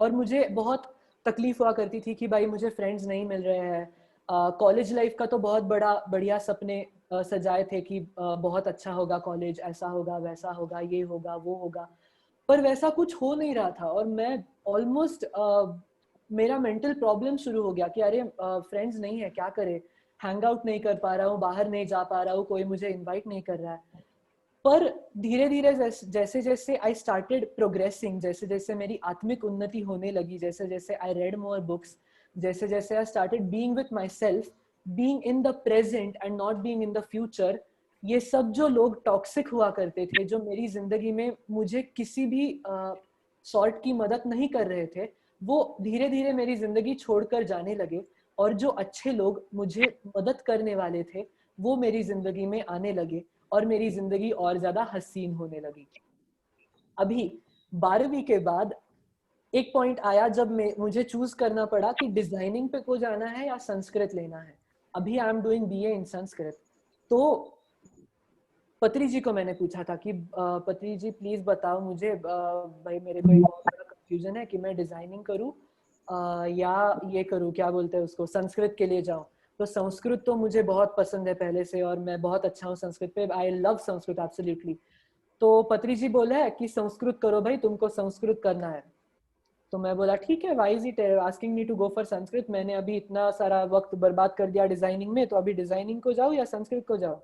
और मुझे बहुत तकलीफ हुआ करती थी कि भाई मुझे फ्रेंड्स नहीं मिल रहे हैं। कॉलेज लाइफ का तो बहुत बढ़िया सपने सजाए थे कि बहुत अच्छा होगा कॉलेज, ऐसा होगा वैसा होगा, ये होगा वो होगा, पर वैसा कुछ हो नहीं रहा था। और मैं ऑलमोस्ट मेरा मेंटल प्रॉब्लम शुरू हो गया कि अरे फ्रेंड्स नहीं है, क्या करे, हैंग आउट नहीं कर पा रहा हूँ, बाहर नहीं जा पा रहा हूँ, कोई मुझे इनवाइट नहीं कर रहा है। पर धीरे धीरे जैसे जैसे आई स्टार्टेड प्रोग्रेसिंग, जैसे जैसे मेरी आत्मिक उन्नति होने लगी, जैसे जैसे आई रेड मोर बुक्स, जैसे जैसे I started being with my self, being in the present and not being in the future, ये सब जो लोग टॉक्सिक हुआ करते थे, जो मेरी जिंदगी में मुझे किसी भी सॉर्ट की मदद नहीं कर रहे थे, वो धीरे धीरे मेरी जिंदगी छोड़कर जाने लगे। और जो अच्छे लोग मुझे मदद करने वाले थे वो मेरी जिंदगी में आने लगे, और मेरी जिंदगी और ज्यादा हसीन होने लगी। अभी 12वीं के बाद एक पॉइंट आया जब मुझे चूज करना पड़ा कि डिजाइनिंग पे को जाना है या संस्कृत लेना है। अभी आई एम डूइंग बीए इन संस्कृत। तो पत्री जी को मैंने पूछा था कि पत्री जी प्लीज बताओ मुझे, भाई मेरे को बहुत बड़ा कंफ्यूजन है कि मैं डिजाइनिंग करूं या ये करूं, क्या बोलते हैं उसको, संस्कृत के लिए जाऊं। तो संस्कृत तो मुझे बहुत पसंद है पहले से, और मैं बहुत अच्छा हूँ संस्कृत पे, आई लव संस्कृत एब्सोल्युटली। तो पत्री जी बोला है कि संस्कृत करो भाई, तुमको संस्कृत करना है। तो मैं बोला ठीक है, why is it asking me to go for Sanskrit, मैंने अभी इतना सारा वक्त बर्बाद कर दिया डिजाइनिंग में, तो अभी डिजाइनिंग को जाऊँ या संस्कृत को जाऊँ।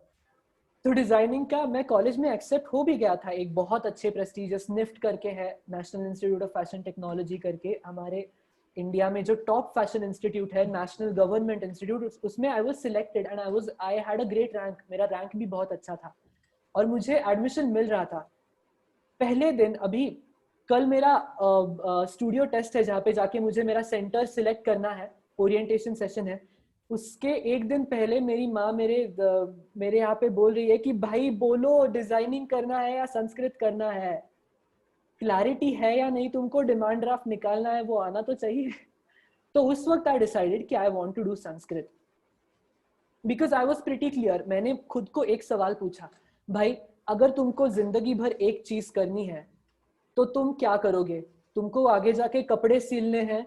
तो डिजाइनिंग का मैं कॉलेज में एक्सेप्ट हो भी गया था, एक बहुत अच्छे प्रेस्टिजियस निफ्ट करके है, national institute of fashion technology करके, हमारे इंडिया में जो टॉप फैशन इंस्टीट्यूट है, नेशनल गवर्नमेंट इंस्टीट्यूट, उसमें I was selected and I had a great rank, मेरा रैंक भी बहुत अच्छा था और मुझे एडमिशन मिल रहा था। पहले दिन, अभी कल मेरा स्टूडियो टेस्ट है जहाँ पे जाके मुझे मेरा सेंटर सिलेक्ट करना है, ओरिएंटेशन सेशन है, उसके एक दिन पहले मेरी माँ मेरे यहाँ पे बोल रही है कि भाई बोलो डिजाइनिंग करना है या संस्कृत करना है, क्लैरिटी है या नहीं, तुमको डिमांड ड्राफ्ट निकालना है, वो आना तो चाहिए। तो उस वक्त आई डिसाइडेड कि I want to do Sanskrit because I was pretty clear. मैंने खुद को एक सवाल पूछा, भाई अगर तुमको जिंदगी भर एक चीज करनी है तो तुम क्या करोगे? तुमको आगे जाके कपड़े सिलने हैं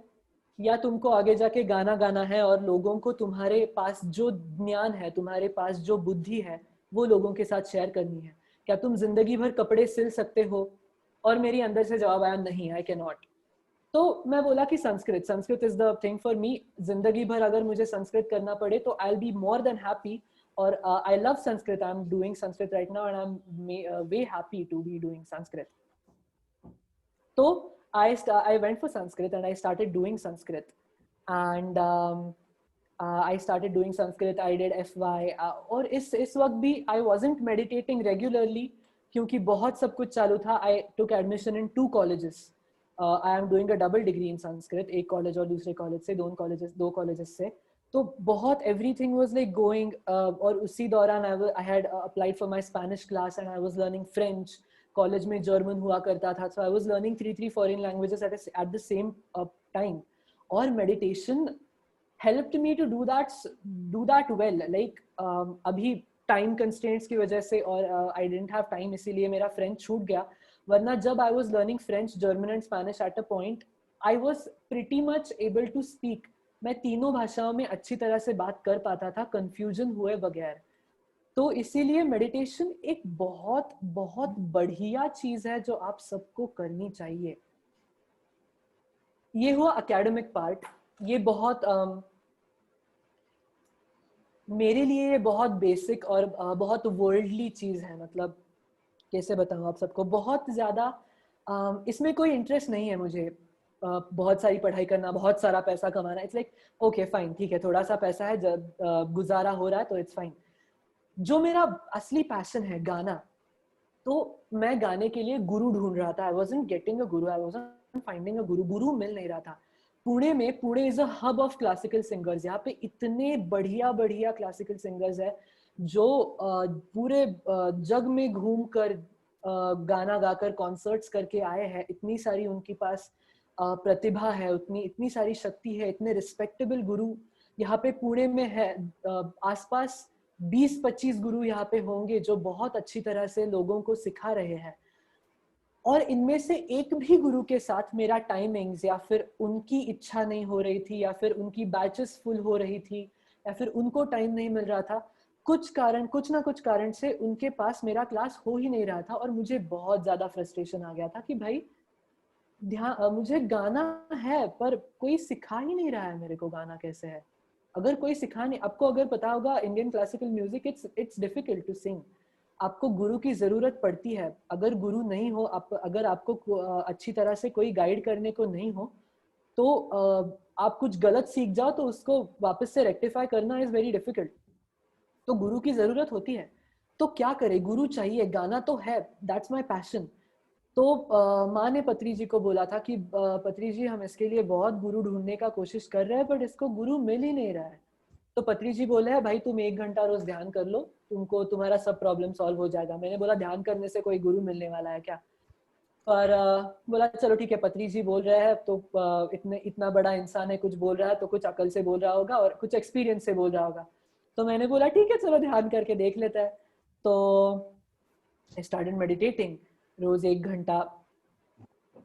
या तुमको आगे जाके गाना गाना है और लोगों को तुम्हारे पास जो ज्ञान है, तुम्हारे पास जो बुद्धि है, वो लोगों के साथ शेयर करनी है? क्या तुम जिंदगी भर कपड़े सिल सकते हो? और मेरी अंदर से जवाब आया, नहीं, आई कैन नॉट। तो मैं बोला कि Sanskrit is the thing for me. जिंदगी भर अगर मुझे संस्कृत करना पड़े तो I will be more than happy. और I love Sanskrit, I am doing Sanskrit right now and I am way happy to be doing Sanskrit. So I went for Sanskrit and I started doing Sanskrit, and I started doing Sanskrit. I did FY, और इस वक्त भी I wasn't meditating regularly क्योंकि बहुत सब कुछ चालू था. I took admission in 2 colleges. I am doing a double degree in Sanskrit, एक कॉलेज और दूसरे कॉलेज से, दो कॉलेजेस से. तो बहुत everything was like going, और उसी दौरान I had applied for my Spanish class and I was learning French. College में जर्मन हुआ करता था, so I was learning 3 foreign languages at the same time. और meditation helped me to do that well. Like अभी time constraints की वजह से और I didn't have time, इसीलिए मेरा French छूट गया. वरना जब I was learning French, German and Spanish at a point, I was pretty much able to speak. मैं तीनों भाषाओं में अच्छी तरह से बात कर पाता था, confusion हुए बगैर. तो इसीलिए मेडिटेशन एक बहुत बहुत बढ़िया चीज है जो आप सबको करनी चाहिए. ये हुआ एकेडमिक पार्ट. ये बहुत मेरे लिए ये बहुत बेसिक और बहुत वर्ल्डली चीज है. मतलब कैसे बताऊं आप सबको, बहुत ज्यादा इसमें कोई इंटरेस्ट नहीं है मुझे बहुत सारी पढ़ाई करना, बहुत सारा पैसा कमाना, इट्स लाइक ओके फाइन, ठीक है, थोड़ा सा पैसा है, गुजारा हो रहा है तो इट्स फाइन। जो मेरा असली पैशन है गाना, तो मैं गाने के लिए गुरु ढूंढ रहा था। I wasn't getting a Guru, I wasn't finding a गुरु, गुरु मिल नहीं रहा था। पुणे में, Pune is a hub of classical singers. यहाँ पे इतने बढ़िया बढ़िया क्लासिकल सिंगर्स है जो पूरे जग में घूम कर गाना गाकर कॉन्सर्ट्स करके आए हैं। इतनी सारी उनके पास प्रतिभा है, उतनी इतनी सारी शक्ति है, इतने रिस्पेक्टेबल गुरु यहाँ पे पुणे में है। आसपास 20-25 गुरु यहाँ पे होंगे जो बहुत अच्छी तरह से लोगों को सिखा रहे हैं। और इनमें से एक भी गुरु के साथ मेरा टाइमिंग्स या फिर उनकी इच्छा नहीं हो रही थी, या फिर उनकी बैचेस फुल हो रही थी, या फिर उनको टाइम नहीं मिल रहा था। कुछ ना कुछ कारण से उनके पास मेरा क्लास हो ही नहीं रहा था। और मुझे बहुत ज्यादा फ्रस्ट्रेशन आ गया था कि भाई मुझे गाना है पर कोई सिखा ही नहीं रहा है मेरे को गाना कैसे है। अगर कोई सिखा नहीं, आपको अगर पता होगा Indian classical music it's difficult to sing, आपको गुरु की जरूरत पड़ती है। अगर गुरु नहीं हो, अगर आपको अच्छी तरह से कोई गाइड करने को नहीं हो, तो आप कुछ गलत सीख जाओ तो उसको वापस से रेक्टिफाई करना इज वेरी डिफिकल्ट। तो गुरु की जरूरत होती है। तो क्या करे, गुरु चाहिए, गाना तो है, दैट्स माय पैशन। तो माँ ने पत्री जी को बोला था कि पत्री जी हम इसके लिए बहुत गुरु ढूंढने का कोशिश कर रहे हैं बट इसको गुरु मिल ही नहीं रहा है। तो पत्री जी बोले है भाई तुम 1 घंटा रोज ध्यान कर लो, तुमको तुम्हारा सब प्रॉब्लम सॉल्व हो जाएगा। मैंने बोला ध्यान करने से कोई गुरु मिलने वाला है क्या? पर बोला चलो ठीक है, पत्री जी बोल रहे हैं तो इतना बड़ा इंसान है, कुछ बोल रहा है तो कुछ अकल से बोल रहा होगा और कुछ एक्सपीरियंस से बोल रहा होगा। तो मैंने बोला ठीक है चलो ध्यान करके देख लेते हैं। तो आई स्टार्टेड मेडिटेटिंग, रोज 1 घंटा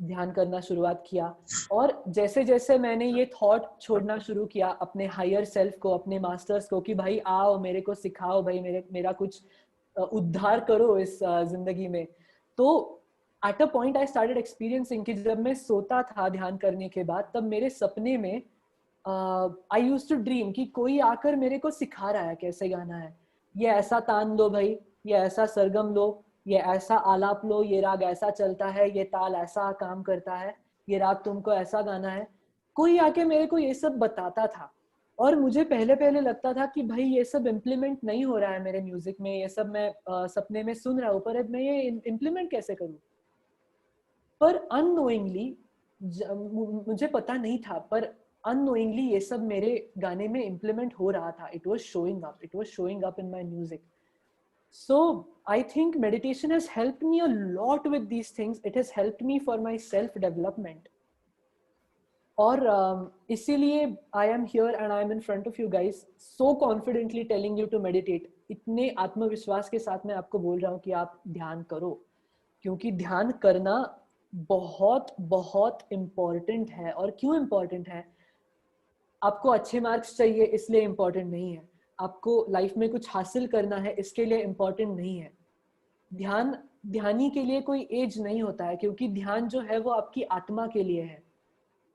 ध्यान करना शुरुआत किया। और जैसे जैसे मैंने ये थॉट छोड़ना शुरू किया अपने हायर सेल्फ को, अपने मास्टर्स को, कि भाई आओ मेरे को सिखाओ, भाई मेरा कुछ उद्धार करो इस जिंदगी में। तो at a point I started experiencing कि जब मैं सोता था ध्यान करने के बाद, तब मेरे सपने में आई यूज्ड टू ड्रीम कि कोई आकर मेरे को सिखा रहा है कैसे गाना है। ये ऐसा तान लो भाई, ये ऐसा सरगम लो, ये ऐसा आलाप लो, ये राग ऐसा चलता है, ये ताल ऐसा काम करता है, ये राग तुमको ऐसा गाना है। कोई आके मेरे को ये सब बताता था। और मुझे पहले पहले लगता था कि भाई ये सब इम्प्लीमेंट नहीं हो रहा है मेरे म्यूजिक में, ये सब मैं सपने में सुन रहा हूँ पर अब मैं ये इम्प्लीमेंट कैसे करूँ। पर अननोइंगली, मुझे पता नहीं था, पर अननोइंगली ये सब मेरे गाने में इम्प्लीमेंट हो रहा था। It was showing up in my music. So I think meditation has helped me a lot with these things. It has helped me for my self development. और इसीलिए I am here and I am in front of you guys so confidently telling you to meditate. इतने आत्मविश्वास के साथ मैं आपको बोल रहा हूँ कि आप ध्यान करो, क्योंकि ध्यान करना बहुत बहुत इम्पोर्टेंट है। और क्यों इम्पोर्टेंट है? आपको अच्छे मार्क्स चाहिए इसलिए इम्पोर्टेंट नहीं है, आपको लाइफ में कुछ हासिल करना है इसके लिए इम्पोर्टेंट नहीं है। ध्यानी के लिए कोई एज नहीं होता है, क्योंकि ध्यान जो है वो आपकी आत्मा के लिए है।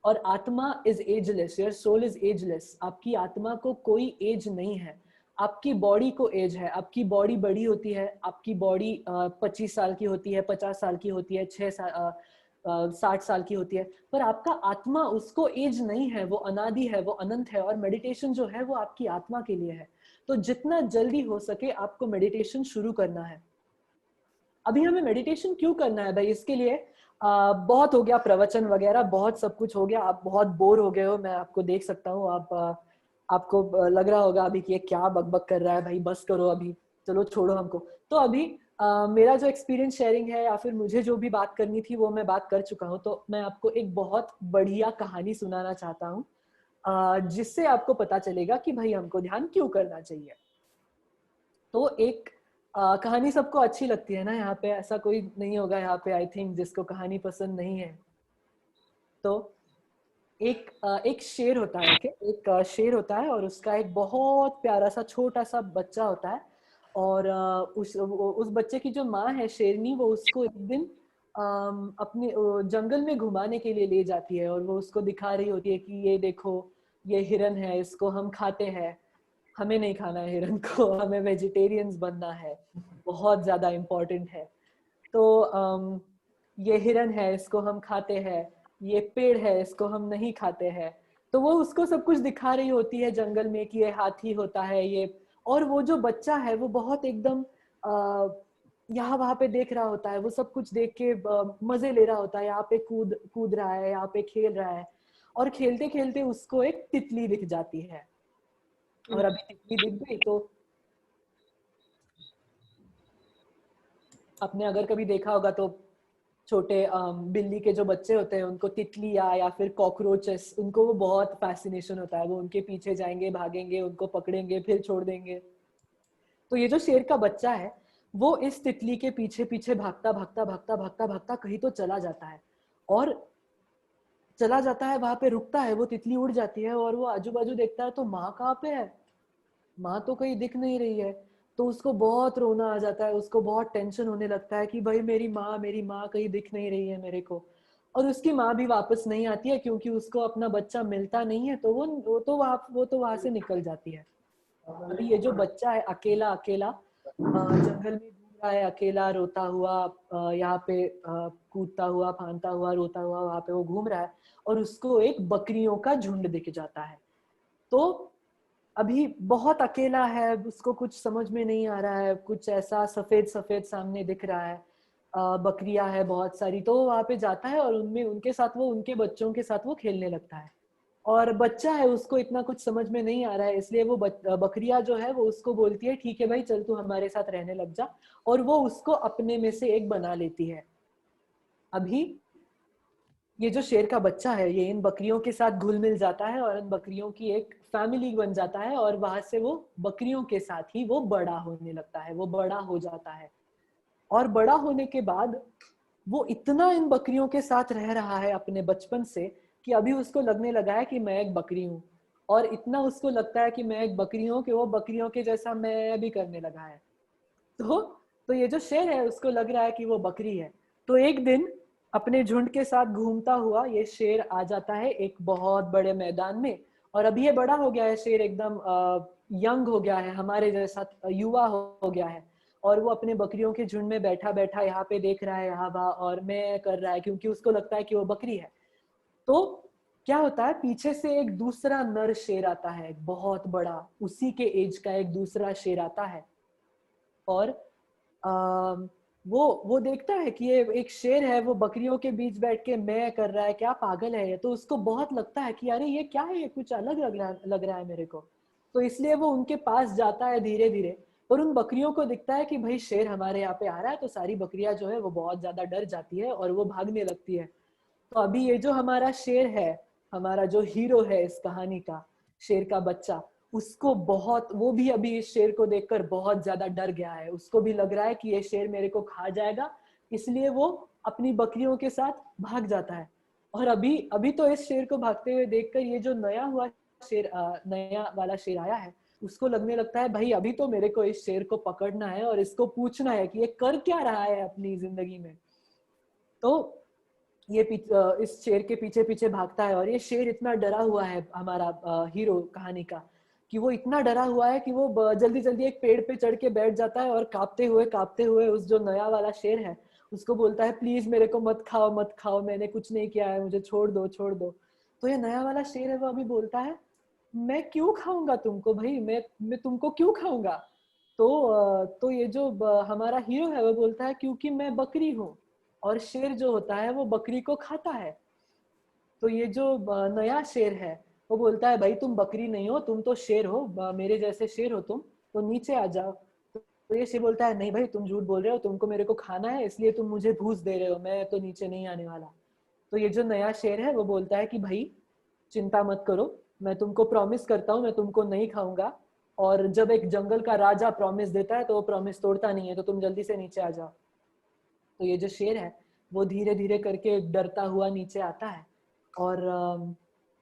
और atma is ageless, your soul is ageless. आपकी आत्मा को कोई एज नहीं है। आपकी बॉडी को एज है, आपकी बॉडी बड़ी होती है, आपकी बॉडी 25 साल की होती है, 50 साल की होती है, 60 साल की होती है, पर आपका आत्मा, उसको एज नहीं है, वो अनादि है, वो अनंत है। और मेडिटेशन जो है वो आपकी आत्मा के लिए है। तो जितना जल्दी हो सके आपको मेडिटेशन शुरू करना है। अभी हमें मेडिटेशन क्यों करना है भाई? इसके लिए बहुत हो गया प्रवचन वगैरह, बहुत सब कुछ हो गया, आप बहुत बोर हो गए हो, मैं आपको देख सकता हूँ। आपको लग रहा होगा अभी कि ये क्या बकबक कर रहा है भाई, बस करो अभी, चलो छोड़ो हमको। तो अभी मेरा जो एक्सपीरियंस शेयरिंग है या फिर मुझे जो भी बात करनी थी वो मैं बात कर चुका हूँ। तो मैं आपको एक बहुत बढ़िया कहानी सुनाना चाहता हूँ जिससे आपको पता चलेगा कि भाई हमको ध्यान क्यों करना चाहिए। तो एक कहानी सबको अच्छी लगती है ना, यहाँ पे ऐसा कोई नहीं होगा यहाँ पे आई थिंक जिसको कहानी पसंद नहीं है। तो एक शेर होता है, एक शेर होता है और उसका एक बहुत प्यारा सा छोटा सा बच्चा होता है। और उस बच्चे की जो माँ है शेरनी, वो उसको एक दिन अपने जंगल में घुमाने के लिए ले जाती है। और वो उसको दिखा रही होती है कि ये देखो, ये हिरन है, इसको हम खाते हैं। हमें नहीं खाना है हिरन को, हमें वेजिटेरियंस बनना है, बहुत ज्यादा इम्पोर्टेंट है। तो ये हिरन है, इसको हम खाते हैं, ये पेड़ है, इसको हम नहीं खाते हैं। तो वो उसको सब कुछ दिखा रही होती है जंगल में कि ये हाथी होता है ये। और वो जो बच्चा है वो बहुत एकदम यहाँ वहां पे देख रहा होता है, वो सब कुछ देख के मजे ले रहा होता है, यहाँ पे कूद कूद रहा है, यहाँ पे खेल रहा है। और खेलते खेलते उसको एक तितली दिख जाती है। और अभी तितली दिख गई तो आपने अगर कभी देखा होगा तो छोटे बिल्ली के जो बच्चे होते हैं उनको तितलियां या फिर कॉकरोचेस, उनको वो बहुत फैसिनेशन होता है, वो उनके पीछे जाएंगे, भागेंगे, उनको पकड़ेंगे, फिर छोड़ देंगे। तो ये जो शेर का बच्चा है वो इस तितली के पीछे पीछे भागता भागता भागता भागता भागता कहीं तो चला जाता है। और चला जाता है, वहां पे रुकता है, वो तितली उड़ जाती है और वो आजू बाजू देखता है तो माँ कहाँ पे है, माँ तो कहीं दिख नहीं रही है। तो उसको बहुत रोना आ जाता है, उसको बहुत टेंशन होने लगता है कि भाई मेरी माँ कहीं दिख नहीं रही है मेरे को। और उसकी माँ भी वापस नहीं आती है क्योंकि उसको अपना बच्चा मिलता नहीं है, तो वो तो वहां से निकल जाती है। अभी ये जो बच्चा है अकेला अकेला जंगल में घूम रहा है, अकेला रोता हुआ, यहाँ पे कूदता हुआ, फांदता हुआ, रोता हुआ वहां पे वो घूम रहा है। और उसको एक बकरियों का झुंड दिख जाता है। तो अभी बहुत अकेला है, उसको कुछ समझ में नहीं आ रहा है, कुछ ऐसा सफेद सफेद सामने दिख रहा है, बकरियां है बहुत सारी। तो वो वहां पे जाता है और उनमें उनके साथ वो उनके बच्चों के साथ वो खेलने लगता है। और बच्चा है, उसको इतना कुछ समझ में नहीं आ रहा है, इसलिए वो बकरिया जो है वो उसको बोलती है ठीक है भाई चल तू हमारे साथ रहने लग जा। और वो उसको अपने में से एक बना लेती है। अभी ये जो शेर का बच्चा है ये इन बकरियों के साथ घुल मिल जाता है और इन बकरियों की एक फैमिली बन जाता है। और वहां से वो बकरियों के साथ ही वो बड़ा होने लगता है, वो बड़ा हो जाता है। और बड़ा होने के बाद वो इतना इन बकरियों के साथ रह रहा है अपने बचपन से कि अभी उसको लगने लगा है कि मैं एक बकरी हूँ। और इतना उसको लगता है कि मैं एक बकरी हूँ कि वो बकरियों के जैसा मैं भी करने लगा है। तो तो ये जो शेर है उसको लग रहा है कि वो बकरी है। तो एक दिन अपने झुंड के साथ घूमता हुआ ये शेर आ जाता है एक बहुत बड़े मैदान में। और अभी ये बड़ा हो गया है, शेर एकदम यंग हो गया है, हमारे जैसा युवा हो गया है। और वो अपने बकरियों के झुंड में बैठा बैठा यहाँ पे देख रहा है, यहाँ वहाँ, और मैं कर रहा है क्योंकि उसको लगता है कि वो बकरी है। तो क्या होता है, पीछे से एक दूसरा नर शेर आता है, बहुत बड़ा, उसी के एज का एक दूसरा शेर आता है। और वो देखता है कि ये एक शेर है, वो बकरियों के बीच बैठ के मैं कर रहा है, क्या पागल है ये। तो उसको बहुत लगता है कि अरे ये क्या है, ये कुछ अलग लग रहा है मेरे को। तो इसलिए वो उनके पास जाता है धीरे धीरे। और उन बकरियों को दिखता है कि भाई शेर हमारे यहाँ पे आ रहा है, तो सारी बकरियां जो है वो बहुत ज्यादा डर जाती है और वो भागने लगती है। तो अभी ये जो हमारा शेर है, हमारा जो हीरो है इस कहानी का, शेर का बच्चा, उसको बहुत, वो भी अभी इस शेर को देखकर बहुत ज्यादा डर गया है। उसको भी लग रहा है कि ये शेर मेरे को खा जाएगा, इसलिए वो अपनी बकरियों के साथ भाग जाता है। और अभी अभी तो इस शेर को भागते हुए देखकर ये जो नया हुआ शेर, नया वाला शेर आया है, उसको लगने लगता है भाई अभी तो मेरे को इस शेर को पकड़ना है और इसको पूछना है कि ये कर क्या रहा है अपनी जिंदगी में। तो ये इस शेर के पीछे पीछे भागता है। और ये शेर इतना डरा हुआ है हमारा हीरो कहानी का, कि वो इतना डरा हुआ है कि वो जल्दी जल्दी एक पेड़ पे चढ़ के बैठ जाता है और कांपते हुए उस जो नया वाला शेर है उसको बोलता है प्लीज मेरे को मत खाओ, मैंने कुछ नहीं किया है, मुझे छोड़ दो छोड़ दो। तो ये नया वाला शेर है वो अभी बोलता है मैं क्यों खाऊंगा तुमको भाई, मैं तुमको क्यों खाऊंगा। तो ये जो हमारा हीरो है वो बोलता है क्योंकि मैं बकरी हूँ और शेर जो होता है वो बकरी को खाता है। तो ये जो नया शेर है वो बोलता है भाई तुम बकरी नहीं हो, तुम तो शेर हो, मेरे जैसे शेर हो तुम, तो नीचे आ जाओ। तो ये शेर बोलता है नहीं भाई तुम झूठ बोल रहे हो, तुमको मेरे को खाना है इसलिए तुम मुझे घूस दे रहे हो, मैं तो नीचे नहीं आने वाला। तो ये जो नया शेर है वो बोलता है कि भाई चिंता मत करो, मैं तुमको प्रॉमिस करता हूँ मैं तुमको नहीं खाऊंगा। और जब एक जंगल का राजा प्रॉमिस देता है तो वो प्रॉमिस तोड़ता नहीं है, तो तुम जल्दी से नीचे आ जाओ। तो ये जो शेर है वो धीरे धीरे करके डरता हुआ नीचे आता है। और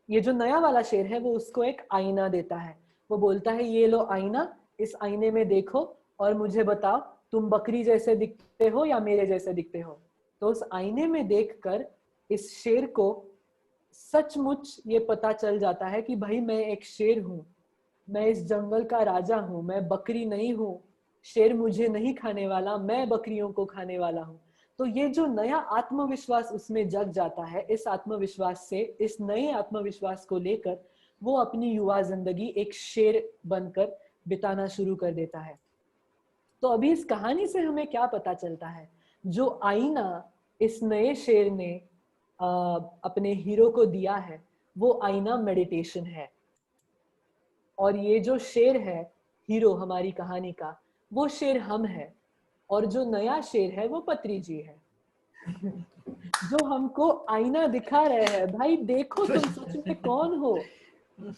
ये जो नया वाला शेर है वो उसको एक आईना देता है। वो बोलता है ये लो आईना, इस आईने में देखो और मुझे बताओ तुम बकरी जैसे दिखते हो या मेरे जैसे दिखते हो। तो उस आईने में देखकर इस शेर को सचमुच ये पता चल जाता है कि भाई मैं एक शेर हूँ, मैं इस जंगल का राजा हूँ, मैं बकरी नहीं हूँ। शेर मुझे नहीं खाने वाला, मैं बकरियों को खाने वाला हूँ। तो ये जो नया आत्मविश्वास उसमें जग जाता है, इस आत्मविश्वास से, इस नए आत्मविश्वास को लेकर वो अपनी युवा जिंदगी एक शेर बनकर बिताना शुरू कर देता है। तो अभी इस कहानी से हमें क्या पता चलता है? जो आईना इस नए शेर ने अपने हीरो को दिया है, वो आईना मेडिटेशन है। और ये जो शेर है हीरो हमारी कहानी का, वो शेर हम है, और जो नया शेर है वो पत्री जी है जो हमको आईना दिखा रहे हैं, भाई देखो तुम सच में कौन हो।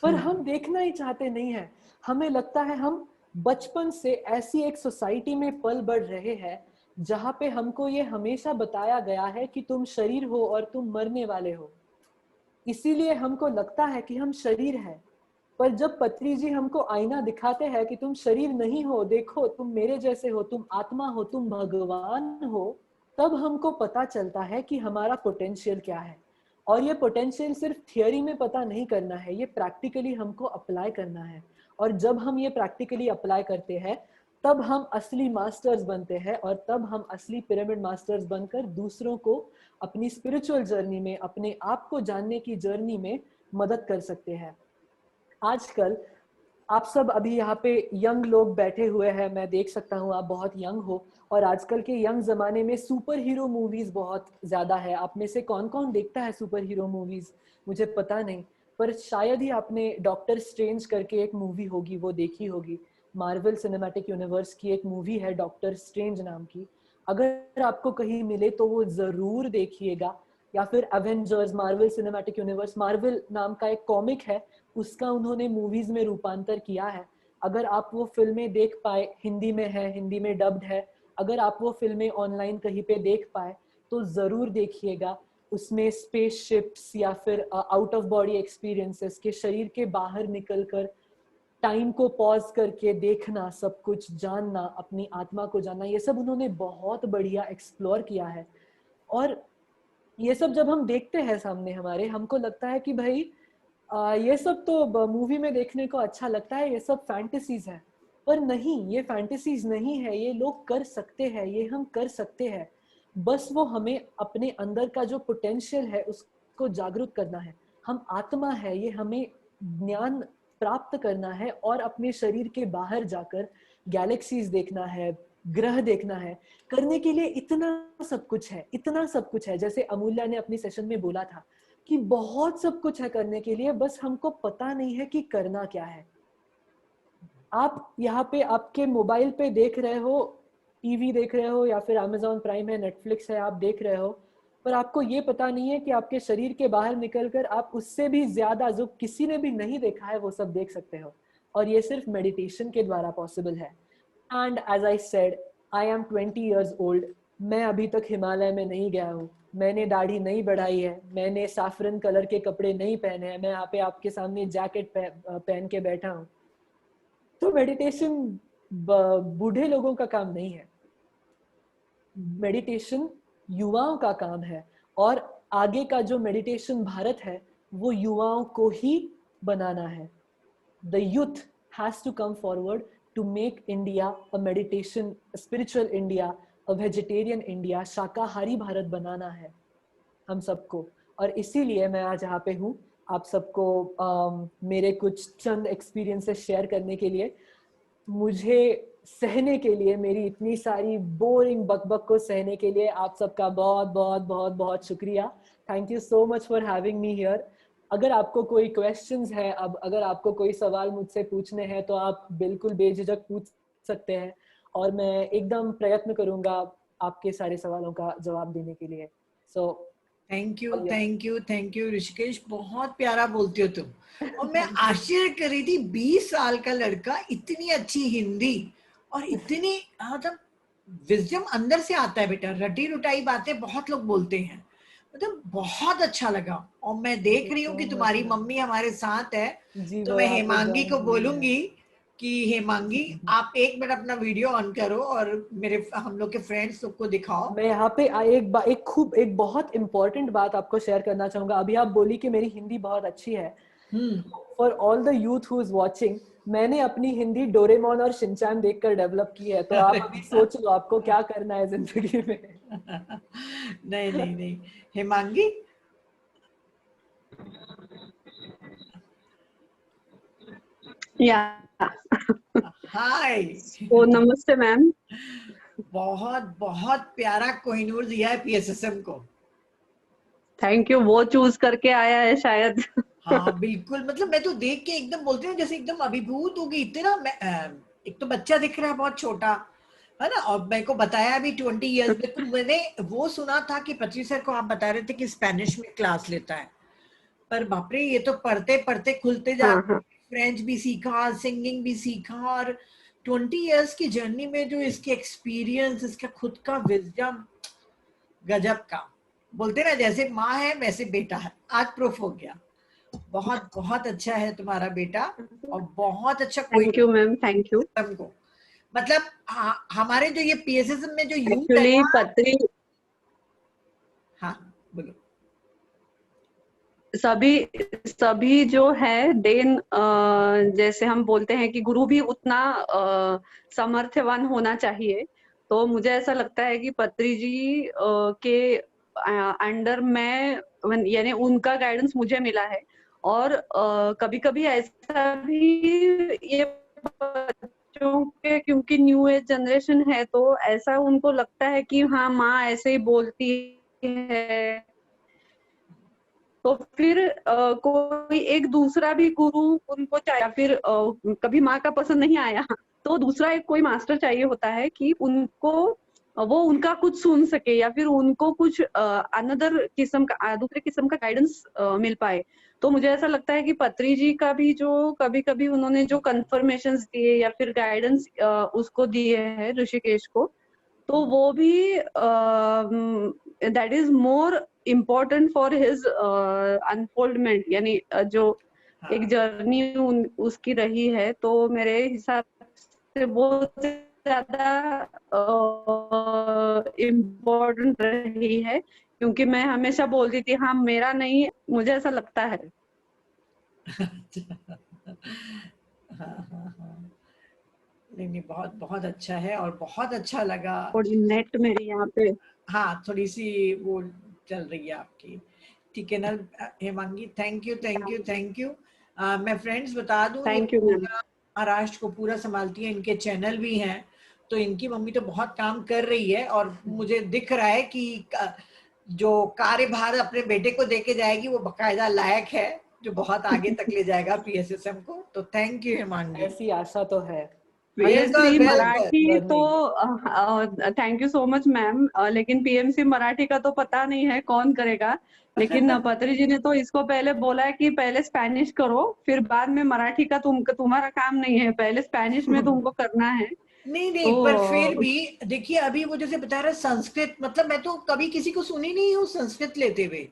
पर हम देखना ही चाहते नहीं है। हमें लगता है हम बचपन से ऐसी एक सोसाइटी में पल बढ़ रहे हैं जहां पे हमको ये हमेशा बताया गया है कि तुम शरीर हो और तुम मरने वाले हो, इसीलिए हमको लगता है कि हम शरीर है। पर जब पत्री जी हमको आईना दिखाते हैं कि तुम शरीर नहीं हो, देखो तुम मेरे जैसे हो, तुम आत्मा हो, तुम भगवान हो, तब हमको पता चलता है कि हमारा पोटेंशियल क्या है। और ये पोटेंशियल सिर्फ थियोरी में पता नहीं करना है, ये प्रैक्टिकली हमको अप्लाई करना है। और जब हम ये प्रैक्टिकली अप्लाई करते हैं तब हम असली मास्टर्स बनते हैं, और तब हम असली पिरामिड मास्टर्स बनकर दूसरों को अपनी स्पिरिचुअल जर्नी में, अपने आप को जानने की जर्नी में मदद कर सकते हैं। आजकल आप सब अभी यहाँ पे यंग लोग बैठे हुए हैं, मैं देख सकता हूँ आप बहुत यंग हो, और आजकल के यंग जमाने में सुपर हीरो मूवीज बहुत ज्यादा है। आप में से कौन कौन देखता है सुपर हीरो मूवीज मुझे पता नहीं, पर शायद ही आपने डॉक्टर स्ट्रेंज करके एक मूवी होगी वो देखी होगी। मार्वल सिनेमैटिक यूनिवर्स की एक मूवी है डॉक्टर स्ट्रेंज नाम की, अगर आपको कहीं मिले तो वो जरूर देखिएगा। या फिर Avengers, Marvel cinematic universe, Marvel नाम का एक कॉमिक है, उसका उन्होंने मूवीज में रूपांतर किया है। अगर आप वो फिल्में देख पाए, हिंदी में है, हिंदी में डब्ड है, अगर आप वो फिल्में ऑनलाइन कहीं पे देख पाए तो जरूर देखिएगा। उसमें स्पेसशिप्स या फिर आउट ऑफ बॉडी एक्सपीरियंसेस के, शरीर के बाहर निकलकर टाइम को पॉज करके देखना, सब कुछ जानना, अपनी आत्मा को जानना, ये सब उन्होंने बहुत बढ़िया एक्सप्लोर किया है। और ये सब जब हम देखते हैं सामने हमारे, हमको लगता है कि भाई ये सब तो मूवी में देखने को अच्छा लगता है, ये सब फैंटेसीज है। पर नहीं, ये फैंटेसीज नहीं है, ये लोग कर सकते हैं, ये हम कर सकते हैं। बस वो हमें अपने अंदर का जो पोटेंशियल है उसको जागरूक करना है। हम आत्मा है, ये हमें ज्ञान प्राप्त करना है और अपने शरीर के बाहर जाकर गैलेक्सीज देखना है, ग्रह देखना है। करने के लिए इतना सब कुछ है, इतना सब कुछ है। जैसे अमूल्या ने अपनी सेशन में बोला था कि बहुत सब कुछ है करने के लिए, बस हमको पता नहीं है कि करना क्या है। आप यहाँ पे आपके मोबाइल पे देख रहे हो, टीवी देख रहे हो, या फिर अमेज़न प्राइम है, नेटफ्लिक्स है, आप देख रहे हो, पर आपको ये पता नहीं है कि आपके शरीर के बाहर निकलकर आप उससे भी ज्यादा, जो किसी ने भी नहीं देखा है, वो सब देख सकते हो। और ये सिर्फ मेडिटेशन के द्वारा पॉसिबल है। And as I said, I am 20 years old। मैं अभी तक हिमालय में नहीं गया हूँ, मैंने दाढ़ी नहीं बढ़ाई है, मैंने साफरन कलर के कपड़े नहीं पहने हैं, मैं यहाँ पे आपके सामने जैकेट पहन के बैठा हूँ। तो मेडिटेशन बूढ़े लोगों का काम नहीं है, मेडिटेशन युवाओं का काम है। और आगे का जो मेडिटेशन भारत है वो युवाओं को ही बनाना है। The youth has to come forward to make India a meditation, a spiritual India, a vegetarian India, शाकाहारी भारत बनाना है हम सबको। और इसीलिए मैं आज यहाँ पे हूँ आप सबको मेरे कुछ चंद एक्सपीरियंसेस शेयर करने के लिए, मुझे सहने के लिए, मेरी इतनी सारी बोरिंग बकबक को सहने के लिए आप सबका बहुत बहुत बहुत बहुत शुक्रिया। Thank you so much for having me here. अगर आपको कोई क्वेश्चंस है, अब अगर आपको कोई सवाल मुझसे पूछने हैं तो आप बिल्कुल बेझिझक पूछ सकते हैं, और मैं एकदम प्रयत्न करूंगा आपके सारे सवालों का जवाब देने के लिए। So thank you thank you thank you Rishikesh, बहुत प्यारा बोलती हो तुम। और मैं आश्चर्य कर रही थी, 20 साल का लड़का, इतनी अच्छी हिंदी और इतनी मतलब विजडम अंदर से आता है बेटा। रटी रुटाई बातें बहुत लोग बोलते हैं, मतलब बहुत अच्छा लगा। और मैं देख रही हूँ कि तुम्हारी मम्मी हमारे साथ है, तो मैं हेमांगी को बोलूंगी कि हेमांगी आप 1 मिनट अपना वीडियो ऑन करो और मेरे हम लोग के फ्रेंड्स सबको दिखाओ। मैं यहाँ पे एक बहुत इंपॉर्टेंट बात आपको शेयर करना चाहूंगा। अभी आप बोली कि मेरी हिंदी बहुत अच्छी है। For all the youth who is watching, मैंने अपनी हिंदी डोरेमोन और शिनचैन देखकर डेवलप की है। तो आप अभी सोच लो आपको क्या करना है जिंदगी में। नहीं नहीं नहीं, हेमांगी। या हाय। ओ नमस्ते मैम। बहुत बहुत प्यारा कोहिनूर दिया है पीएसएसएम को। थैंक यू, वो चूज करके आया है शायद। हाँ बिल्कुल, मतलब मैं तो देख के एकदम बोलती हूँ जैसे एकदम अभिभूत हो गई। इतना एक तो बच्चा दिख रहा है बहुत छोटा, है ना, और मेरे को बताया भी 20 इयर्स में। तो मैंने वो सुना था कि पत्री सर को आप बता रहे थे कि स्पेनिश में क्लास लेता है, पर बाप रे ये तो पढ़ते पढ़ते खुलते जा, हाँ हाँ फ्रेंच भी सीखा, सिंगिंग भी सीखा, और 20 इयर्स की जर्नी में जो इसके एक्सपीरियंस, इसका खुद का विजडम, गजब का। बोलते ना जैसे माँ है वैसे बेटा है, आज प्रूफ हो गया। बहुत बहुत अच्छा है तुम्हारा बेटा, और बहुत अच्छा कोई thank you ma'am, thank you. को मतलब हमारे जो ये पीएसएसएम में जो यूथ है एक्चुअली ना। पत्री हाँ बोलो। सभी सभी जो है देन जैसे हम बोलते हैं कि गुरु भी उतना समर्थवान होना चाहिए। तो मुझे ऐसा लगता है कि पत्री जी के अंडर में यानी उनका गाइडेंस मुझे मिला है। और कभी कभी ऐसा भी ये बच्चों के, क्योंकि न्यू एज जनरेशन है तो ऐसा उनको लगता है कि हाँ माँ ऐसे ही बोलती है, तो फिर कोई एक दूसरा भी गुरु उनको चाहिए, या फिर कभी माँ का पसंद नहीं आया तो दूसरा एक कोई मास्टर चाहिए होता है कि उनको वो उनका कुछ सुन सके, या फिर उनको कुछ अनदर किस्म का, दूसरे किस्म का गाइडेंस मिल पाए। तो मुझे ऐसा लगता है कि पत्री जी का भी जो कभी कभी उन्होंने जो कंफर्मेशंस दिए या फिर गाइडेंस उसको दिए हैं ऋषिकेश को, तो वो भी that is more important for his unfoldment, यानी जो एक हाँ जर्नी उसकी रही है, तो मेरे हिसाब से बहुत ज्यादा इम्पोर्टेंट रही है। क्योंकि मैं हमेशा बोलती थी हाँ मेरा नहीं, मुझे ऐसा लगता है। हाँ हाँ हाँ, नहीं नहीं, बहुत बहुत अच्छा है और बहुत अच्छा लगा। और नेट मेरे यहाँ पे। हाँ थोड़ी सी वो चल रही है आपकी, ठीक है ना Hemangi. Thank you thank you thank you. मैं फ्रेंड्स बता दूं, ये थैंक यू मैम। पूरा महाराष्ट्र को पूरा संभालती है, इनके चैनल भी हैं, तो इनकी मम्मी तो बहुत काम कर रही है। और मुझे दिख रहा है कि जो कार्यभार अपने बेटे को देके जाएगी वो बकायदा लायक है, जो बहुत आगे तक ले जाएगा पीएसएसएम को। तो थैंक यू हेमांगी। ऐसी आशा तो है। Welcome PMC welcome. मराठी तो learning. Thank you so much ma'am, लेकिन पीएमसी मराठी का तो पता नहीं है कौन करेगा। लेकिन पत्री जी ने तो इसको पहले बोला है कि पहले स्पेनिश करो, फिर बाद में मराठी का तुम्हारा काम नहीं है, पहले स्पेनिश में तुमको करना है। नहीं नहीं, तो पर फिर भी देखिए अभी वो जैसे बता रहे संस्कृत, मतलब मैं तो कभी किसी को सुनी नहीं हूँ संस्कृत लेते हुए।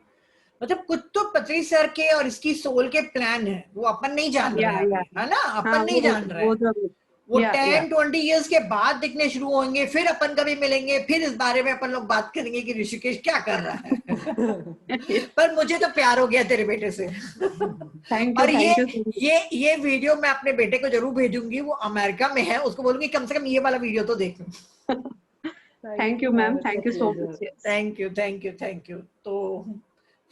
मतलब कुछ तो पत्री सर के और इसकी सोल के प्लान है, वो अपन नहीं जान रहे हैं या अभी, है ना, हाँ अपन नहीं जान रहे वो हैं। जरूर। वो या 10-20 इयर्स के बाद दिखने शुरू होंगे, फिर अपन कभी मिलेंगे, फिर इस बारे में अपन लोग बात करेंगे कि ऋषिकेश क्या कर रहा है। पर मुझे तो प्यार हो गया तेरे बेटे से। और थैंक यू सो मच। ये वीडियो मैं अपने बेटे को जरूर भेजूंगी, वो अमेरिका में है, उसको बोलूंगी कम से कम ये वाला वीडियो तो देख। Thank you ma'am, thank you so much. Thank you thank you thank you. तो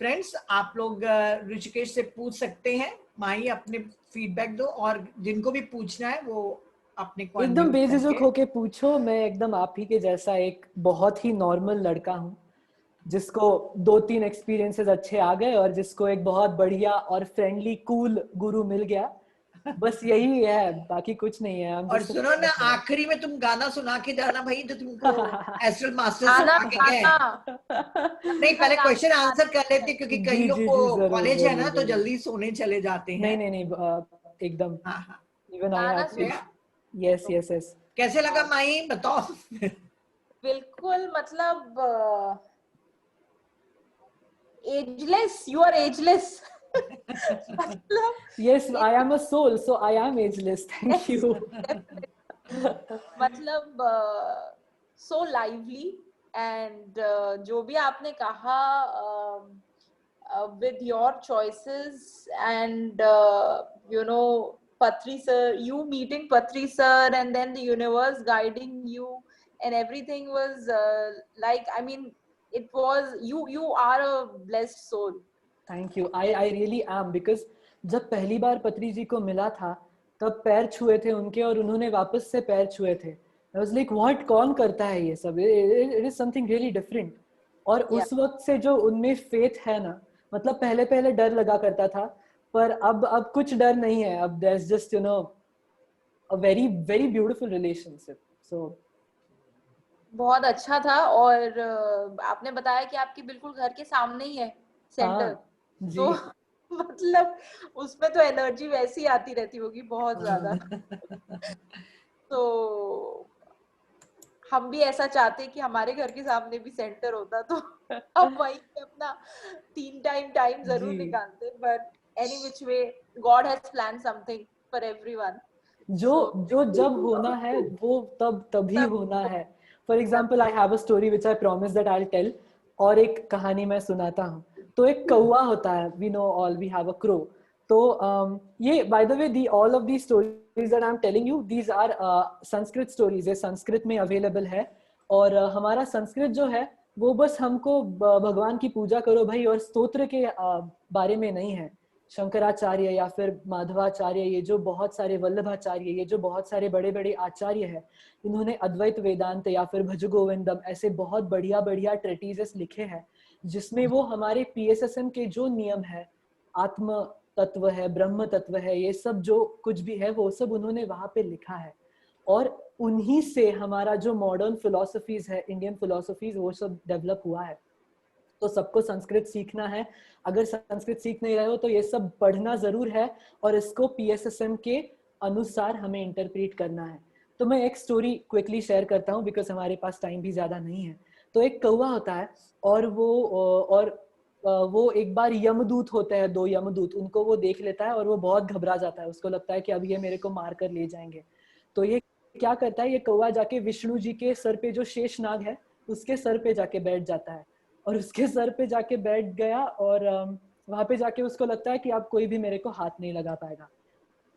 फ्रेंड्स आप लोग ऋषिकेश से पूछ सकते हैं, माही अपने फीडबैक दो, और जिनको भी पूछना है वो अपने को एकदम unmute बेझिझक करके। होके पूछो। मैं एकदम आप ही के जैसा एक बहुत ही नॉर्मल लड़का हूँ, जिसको 2-3 एक्सपीरियंसेस अच्छे आ गए और जिसको एक बहुत बढ़िया और फ्रेंडली कूल गुरु मिल गया। बस यही है, बाकी कुछ नहीं है। और सुनो ना, आखिरी में तुम गाना सुना के जाना भाई, जो तुमको एस्ट्रल मास्टर गाना सिखा के गए। नहीं पूरा पहले गाना क्वेश्चन आंसर कर लेते, क्योंकि कई जी लोग जी को जी, जरूर कॉलेज है जरूर ना, तो जरूर। जल्दी सोने चले जाते नहीं हैं। नहीं नहीं, एकदम। हाँ हाँ, इवन आई गाना हैव टू। सुना। Yes yes yes. कैसे लगा माही बताओ। बिल्कुल, मतलब एजलेस, यू आर एजलेस। मतलब Yes, I am a soul, so I am ageless. Thank you. मतलब सो लाइवली एंड जो भी आपने कहा with your choices and you know Patri sir, you meeting Patri sir and then the universe guiding you and everything was like, I mean, it was, you are a blessed soul. Thank you, I really am, because जब पहली बार पत्री जी को मिला था तब पैर छुए थे उनके और उन्होंने वापस से पैर छुए थे. आई वाज लाइक व्हाट, कौन करता है ये सब, it is something really different. और उस वक्त से जो उनमें फेथ है ना, मतलब पहले पहले डर लगा करता था, पर अब कुछ डर नहीं है. अब there is just you know a very very beautiful relationship. So बहुत अच्छा था. और आपने बताया कि आपके बिल्कुल घर के सामने ही है सेंटर. जी. तो मतलब उसमें तो एनर्जी वैसी आती रहती होगी बहुत ज्यादा. तो हम भी ऐसा चाहते कि हमारे घर के सामने भी सेंटर होता तो हम वहीं पे अपना 3 टाइम जरूर निकालते. But any which way, God has plan something for everyone. जो जब होना है वो तभी होना है. For example, I have a story which I promise that I will tell. और एक कहानी मैं सुनाता हूँ. तो एक कौवा होता है, we know all, we have a crow. तो ये by the way all of the stories that I am telling you, these are Sanskrit stories. ये संस्कृत में अवेलेबल है. और हमारा संस्कृत जो है वो बस हमको भगवान की पूजा करो भाई और स्तोत्र के बारे में नहीं है. शंकराचार्य या फिर माधवाचार्य, ये जो बहुत सारे वल्लभाचार्य, ये जो बहुत सारे बड़े बड़े आचार्य हैं, इन्होंने अद्वैत वेदांत या फिर भज गोविंदम ऐसे बहुत बढ़िया बढ़िया ट्रेटिसेस लिखे हैं, जिसमें वो हमारे पीएसएसएम के जो नियम है, आत्म तत्व है, ब्रह्म तत्व है, ये सब जो कुछ भी है वो सब उन्होंने वहां पे लिखा है. और उन्हीं से हमारा जो मॉडर्न फिलोसफीज है, इंडियन फिलोसफीज, वो सब डेवलप हुआ है. तो सबको संस्कृत सीखना है. अगर संस्कृत सीख नहीं रहे हो तो ये सब पढ़ना जरूर है और इसको पीएसएसएम के अनुसार हमें इंटरप्रेट करना है. तो मैं एक स्टोरी क्विकली शेयर करता हूँ बिकॉज हमारे पास टाइम भी ज्यादा नहीं है. तो एक कौवा होता है और वो एक बार यमदूत होते हैं, 2 यमदूत, उनको वो देख लेता है और वो बहुत घबरा जाता है. उसको लगता है कि अब ये मेरे को मार कर ले जाएंगे. तो ये क्या करता है, ये कौवा जाके विष्णु जी के सर पे, जो शेषनाग है उसके सर पे जाके बैठ जाता है. और उसके सर पे जाके बैठ गया और वहां पे जाके उसको लगता है कि अब कोई भी मेरे को हाथ नहीं लगा पाएगा.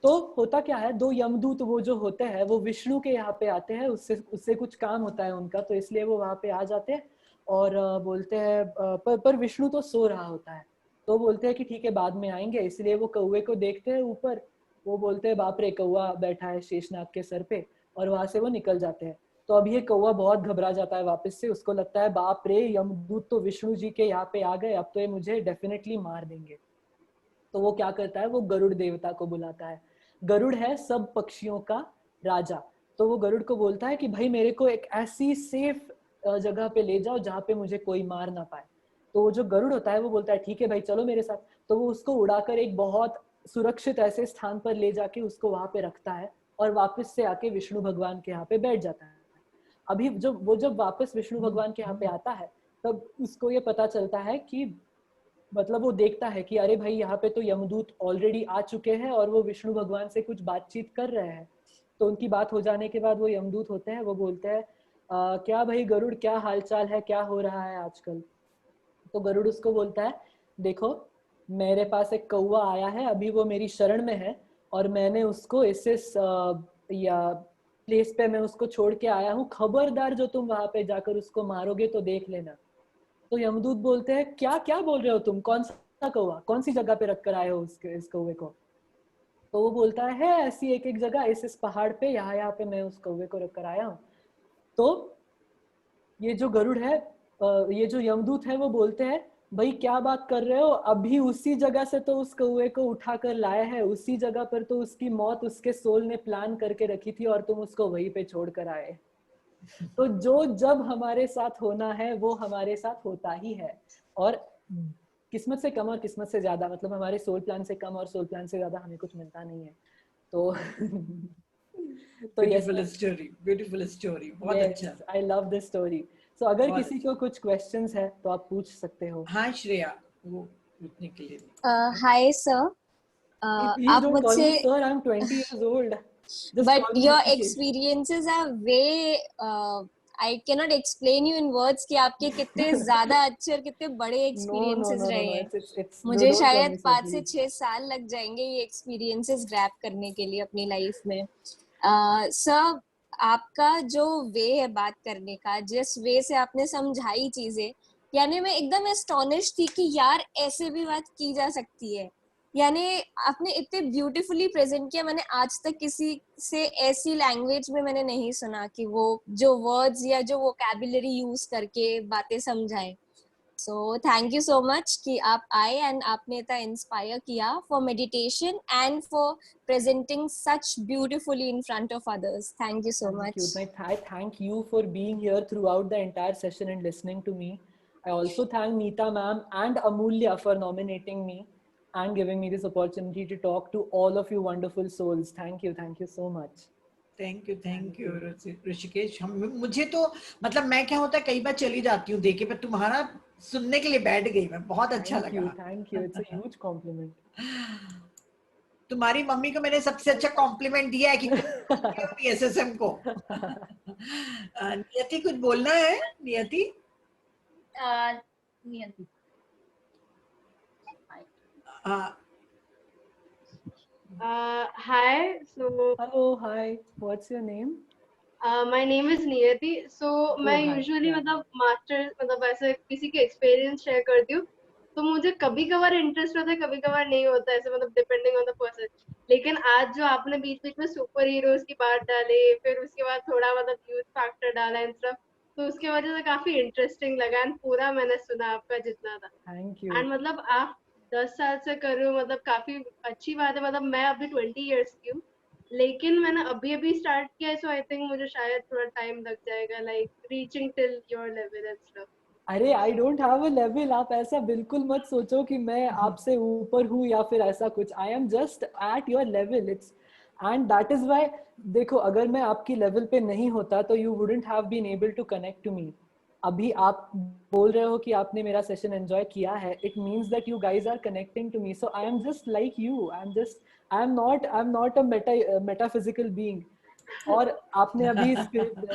तो होता क्या है, 2 यमदूत वो जो होते हैं वो विष्णु के यहाँ पे आते हैं. उससे कुछ काम होता है उनका, तो इसलिए वो वहां पे आ जाते हैं और बोलते हैं, पर विष्णु तो सो रहा होता है. तो बोलते हैं कि ठीक है बाद में आएंगे. इसलिए वो कौवे को देखते हैं ऊपर, वो बोलते हैं बाप रे कौवा बैठा है शेषनाग के सर पे, और वहां से वो निकल जाते हैं. तो अब ये कौवा बहुत घबरा जाता है वापस से. उसको लगता है बाप रे, यमदूत तो विष्णु जी के यहाँ पे आ गए, अब तो ये मुझे डेफिनेटली मार देंगे. तो वो क्या करता है, वो गरुड़ देवता को बुलाता है. गरुड़ है सब पक्षियों का राजा. तो वो गरुड़ को बोलता है कि भाई मेरे को एक ऐसी सेफ जगह पे ले जाओ जहाँ पे मुझे कोई मार ना पाए. तो वो जो गरुड़ होता है वो बोलता है ठीक है भाई चलो मेरे साथ. तो वो उसको उड़ाकर एक बहुत सुरक्षित ऐसे स्थान पर ले जाके उसको वहां पे रखता है और वापस से आके विष्णु भगवान के यहाँ पे बैठ जाता है. अभी जब वापस विष्णु भगवान के यहाँ पे आता है तब उसको ये पता चलता है कि, मतलब वो देखता है कि अरे भाई यहाँ पे तो यमदूत ऑलरेडी आ चुके हैं और वो विष्णु भगवान से कुछ बातचीत कर रहे हैं. तो उनकी बात हो जाने के बाद वो यमदूत होते हैं, वो बोलते हैं क्या भाई गरुड़, क्या हालचाल है, क्या हो रहा है आजकल. तो गरुड़ उसको बोलता है देखो मेरे पास एक कौवा आया है, अभी वो मेरी शरण में है और मैंने उसको इस या प्लेस पे मैं उसको छोड़ के आया हूँ. खबरदार जो तुम वहां पे जाकर उसको मारोगे तो देख लेना. तो यमदूत बोलते हैं क्या क्या बोल रहे हो तुम, कौन सा कौवा, कौन सी जगह पे रख कर आए हो इस कौवे को. तो वो बोलता है ऐसी एक जगह इस पहाड़ पे, यहाँ पे मैं उस कौवे को रख कर आया हूँ. तो ये जो गरुड़ है, ये जो यमदूत है वो बोलते हैं भाई क्या बात कर रहे हो, अभी उसी जगह से तो उस कौवे को उठा कर लाए हैं, उसी जगह पर तो उसकी मौत उसके सोल ने प्लान करके रखी थी और तुम उसको वहीं पे छोड़ कर आए. तो जो जब हमारे साथ होना है वो हमारे साथ होता ही है. और किस्मत से कम और किस्मत से ज्यादा, मतलब हमारे सोल प्लान से कम और सोल प्लान से ज्यादा हमें कुछ मिलता नहीं है. तो ब्यूटीफुल स्टोरी, बहुत अच्छा. I love this story. So अगर किसी को कुछ क्वेश्चंस है तो आप पूछ सकते हो. हाँ श्रेया, वो पूछने के लिए. हाय सर, आप मुझसे, sir I am 20 years old. but your experiences are way I cannot explain you in words कि आपके कितने ज्यादा अच्छे और कितने बड़े experiences रहे हैं. मुझे शायद 5 से 6 साल लग जाएंगे ये experiences grab करने के लिए अपनी लाइफ में. सर आपका जो वे है बात करने का, जिस वे से आपने समझाई चीजें, यानी मैं एकदम एस्टोनिश थी कि यार ऐसे भी बात की जा सकती है। यानी आपने इतने ब्यूटीफुली प्रेजेंट किया, मैंने आज तक किसी से ऐसी लैंग्वेज में मैंने नहीं सुना कि वो जो वर्ड्स या जो वोकैबुलरी यूज करके बातें समझाए। So thank you so much कि आप आए एंड आपने इतना इंस्पायर किया for meditation and for presenting such beautifully in front of others. Thank you so Thank much. you. I thank you for being here throughout the entire session and listening to me. I also thank Neeta ma'am and Amulya for nominating me and giving me this opportunity to talk to all of you wonderful souls. Thank you so much. Thank you Rishikesh. हम मुझे तो मतलब मैं क्या होता है कई बार चली जाती हूँ देखे, पर तुम्हारा सुनने के लिए बैठ गई मैं, बहुत अच्छा लगा। Thank you, it's a huge complement. तुम्हारी मम्मी को मैंने सबसे अच्छा कॉम्प्लीमेंट दिया है कि एसएसएम को। नियति कुछ बोलना है? नियति नियति hi, so hello, hi, what's your name? My name is Niyati. So मैं hi, usually yeah. मतलब मास्टर मतलब ऐसे किसी के एक्सपीरियंस शेयर करती हूँ, तो मुझे कभी कभार इंटरेस्ट होता है, कभी कभार नहीं होता, ऐसे मतलब डिपेंडिंग ऑन द पर्सन। लेकिन आज जो आपने बीच बीच में सुपर हीरोज की बात डाली, फिर उसके बाद थोड़ा मतलब यूथ फैक्टर डाला इन सब, तो उसके वजह से काफी इंटरेस्टिंग लगा एंड पूरा मैंने सुना आपका जितना था। Thank you. एंड मतलब आप 10 साल से कर रहे हो, मतलब काफी अच्छी बात है। मतलब मैं अभी 20 इयर्स की हूँ, लेकिन मैंने अभी स्टार्ट किया है, सो आई थिंक मुझे शायद थोड़ा टाइम लग जाएगा like reaching till your level and stuff. अरे I don't have a level, आप ऐसा बिल्कुल मत सोचो कि मैं आपसे ऊपर हूँ या फिर ऐसा कुछ। I am just at your level, it's and that is why. देखो, अगर मैं आपकी लेवल पे नहीं होता तो you wouldn't have been able to connect to me. अभी आप बोल रहे हो कि आपने मेरा सेशन एंजॉय किया है, it means that you guys are connecting to me. So I am just like you, I am not a metaphysical being. और आपने अभी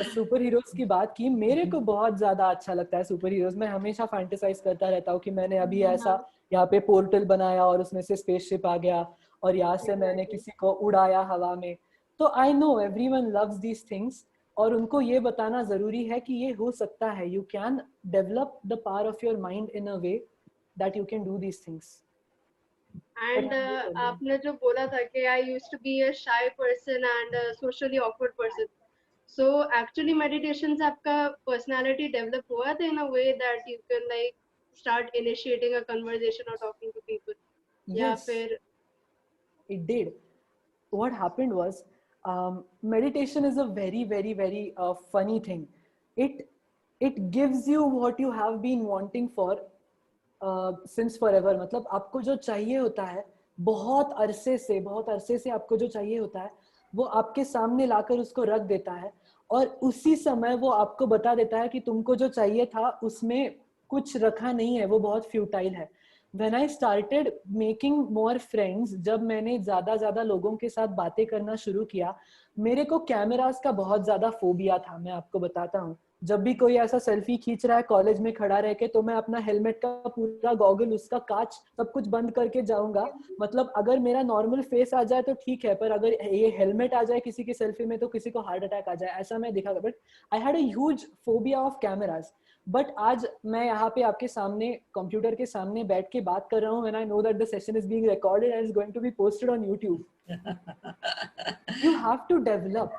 सुपर हीरोज की बात की, मेरे को बहुत ज्यादा अच्छा लगता है सुपर हीरोज। मैं हमेशा फैंटेसाइज करता रहता हूँ कि मैंने अभी ऐसा यहाँ पे पोर्टल बनाया और उसमें से स्पेसशिप आ गया और यहाँ से मैंने किसी को उड़ाया हवा में। तो I know everyone loves these things, और उनको ये बताना जरूरी है कि ये हो सकता है। You can develop the power of your mind in a way that you can do these things. And आपने जो बोला था कि I used to be a shy person and socially awkward person, so actually meditation से आपका personality develop हुआ था in a way that you can like start initiating a conversation और टॉकिंग टू पीपल, या फिर? It did. What happened was, meditation is a very funny thing. It gives you what you have been wanting for since forever. मतलब आपको जो चाहिए होता है बहुत अरसे से आपको जो चाहिए होता है वो आपके सामने लाकर उसको रख देता है, और उसी समय वो आपको बता देता है कि तुमको जो चाहिए था उसमें कुछ रखा नहीं है, वो बहुत फ्यूटाइल है। When I started making more friends, जब मैंने ज्यादा लोगों के साथ बातें करना शुरू किया, मेरे को कैमरास का बहुत ज्यादा फोबिया था। मैं आपको बताता हूँ, जब भी कोई ऐसा सेल्फी खींच रहा है कॉलेज में खड़ा रह के, तो मैं अपना हेलमेट का पूरा गॉगल, उसका कांच सब कुछ बंद करके जाऊंगा। मतलब अगर मेरा नॉर्मल फेस आ जाए तो ठीक है, पर अगर ये हेलमेट आ जाए किसी की सेल्फी में तो किसी को हार्ट अटैक आ जाए, ऐसा मैं दिखा। But I had a huge phobia of cameras. But आज मैं यहाँ पे आपके सामने कंप्यूटर के सामने बैठ के बात कर रहा हूँ, and I know that the session is being recorded and is going to be posted on YouTube. You have to develop,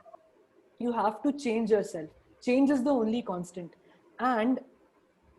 you have to change yourself. Change is the only constant. And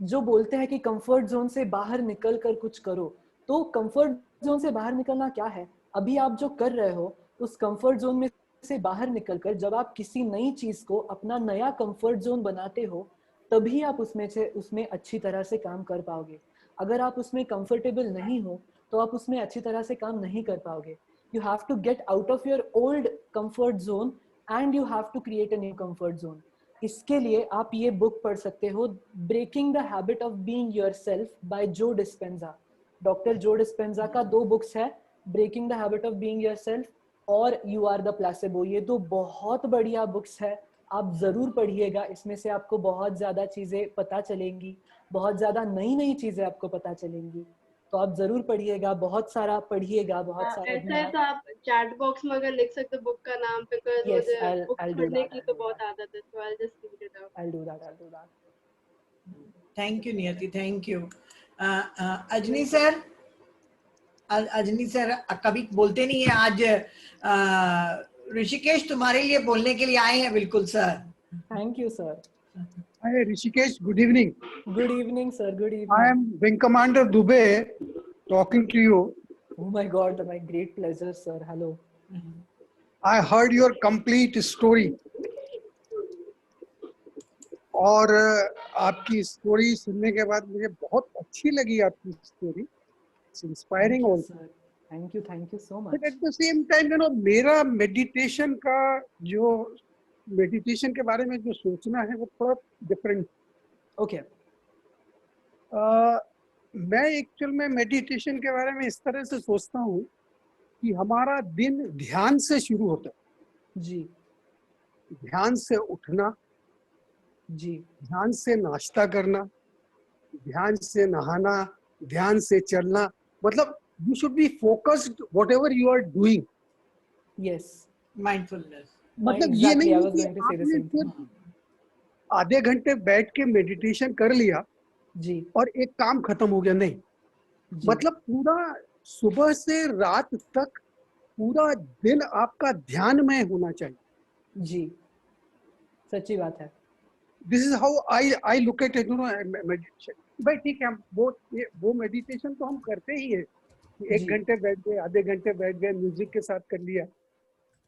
जो बोलते हैं कि comfort zone से बाहर निकल कर कुछ करो, तो कंफर्ट जोन से बाहर निकलना क्या है? अभी आप जो कर रहे हो उस कंफर्ट जोन में से बाहर निकलकर जब आप किसी नई चीज को अपना नया कंफर्ट जोन बनाते हो, तभी आप उसमें अच्छी तरह से काम कर पाओगे। अगर आप उसमें कंफर्टेबल नहीं हो तो आप उसमें अच्छी तरह से काम नहीं कर पाओगे। You have to get out of your old comfort zone and you have to create a new comfort zone. इसके लिए आप ये बुक पढ़ सकते हो, breaking the habit of being yourself by Joe Dispenza. Doctor Joe Dispenza का 2 books है, breaking the habit of being yourself और यू आर द प्लेसेबो। ये 2 बहुत बढ़िया बुक्स है, आप जरूर पढ़िएगा। इसमें से आपको बहुत ज्यादा चीजें पता चलेंगी, बहुत ज्यादा नई चीजें आपको पता चलेंगी। तो आप जरूर पढ़िएगा, बहुत सारा पढ़िएगा, बहुत सारा। ऐसा है तो आप चैट बॉक्स में अगर लिख सकते हो बुक का नाम, बिकॉज़ मुझे बुक पढ़ने की तो बहुत आदत है, so I'll just read it out. I'll do that. Thank you Niyati, thank you. Ajni sir, Ajni sir कभी बोलते नहीं है, आज ऋषिकेश तुम्हारे लिए बोलने के लिए आए हैं। बिल्कुल sir. Thank you sir. Hi Rishikesh, good evening. Good evening sir, good evening. I am Wing Commander Dubey talking to you. Oh my God, my great pleasure sir. Hello. I heard your complete story. और आपकी story सुनने के बाद मुझे बहुत अच्छी लगी आपकी story. It's inspiring also. Thank you so much. But at the same time, you know, मेरा मेडिटेशन का जो मेडिटेशन के बारे में जो सोचना है वो थोड़ा डिफरेंट। ओके। मैं एक्चुअल में मेडिटेशन के बारे में इस तरह से सोचता हूँ कि हमारा दिन ध्यान से शुरू होता है। जी। ध्यान से उठना, जी, ध्यान से नाश्ता करना, ध्यान से नहाना, ध्यान से चलना, मतलब you should be focused whatever you are doing. Yes. Mindfulness. मतलब ये नहीं है कि आपने सिर्फ आधे घंटे बैठ के मेडिटेशन कर लिया जी और एक काम खत्म हो गया, नहीं। मतलब पूरा सुबह से रात तक पूरा दिन आपका ध्यान में होना चाहिए। जी, सच्ची बात है। This is how I look at it, you know, meditation. भाई ठीक है, वो मेडिटेशन तो हम करते ही है, एक घंटे बैठ गए, आधे घंटे बैठ गए, म्यूजिक के साथ कर लिया,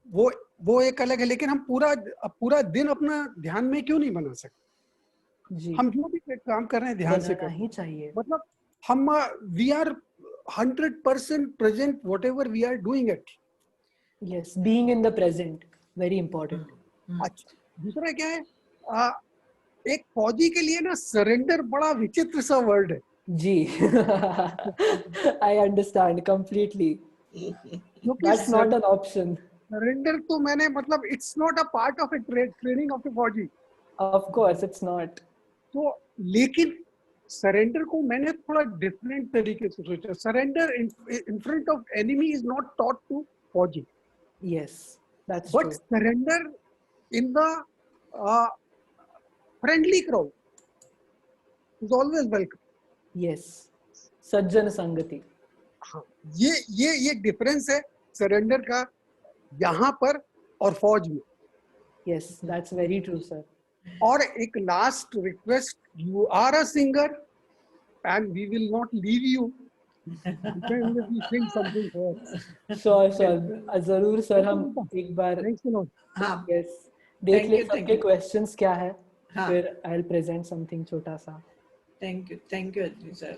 वो एक अलग है। लेकिन हम पूरा दिन अपना ध्यान में क्यों नहीं बना सकते? जी, हम जो भी काम कर रहे हैं ध्यान से करना ही चाहिए। मतलब हम we are 100% present whatever we are doing it. Yes, being in the present, very important. अच्छा, दूसरा क्या है, एक फौजी के लिए ना सरेंडर बड़ा विचित्र सा वर्ड है। जी, I understand completely. That's not an option. Surrender तो मैंने मतलब it's not a part of a training of a फौजी। Of course it's not. तो लेकिन सरेंडर को मैंने थोड़ा डिफरेंट तरीके से सोचा। Surrender in front of enemy is not taught to फौजी। Yes, that's true. But surrender in the friendly crowd is always welcome. Yes, सज्जन संगति। हाँ, ये डिफरेंस है सरेंडर का यहाँ पर और फौज में। Yes, that's very true sir. और एक last request, you are a singer and we will not leave you. जरूर सर, हम एक बार यस देख ले सबके क्वेश्चंस क्या है, फिर आई विल प्रेजेंट समथिंग छोटा सा। Thank you Ajni sir.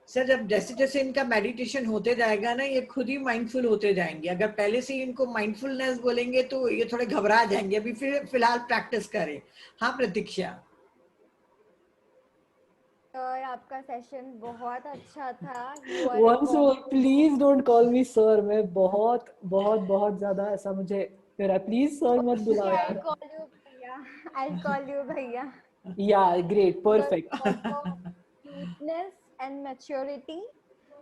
Sir जब जैसे जैसे इनका मेडिटेशन होते जाएगा ना, ये खुद ही माइंडफुल होते जाएंगे। अगर पहले से ही इनको माइंडफुलनेस बोलेंगे तो ये थोड़े घबरा जाएंगे। अभी फिलहाल प्रैक्टिस करें। हाँ प्रतीक्षा। सर आपका सेशन बहुत अच्छा था। Once more, please don't call me sir. मैं बहुत बहुत बहुत ज्यादा ऐसा मुझे प्लीज सर मत बुलाओ यार। I'll call you भैया। Yeah, great, perfect. Cuteness and maturity,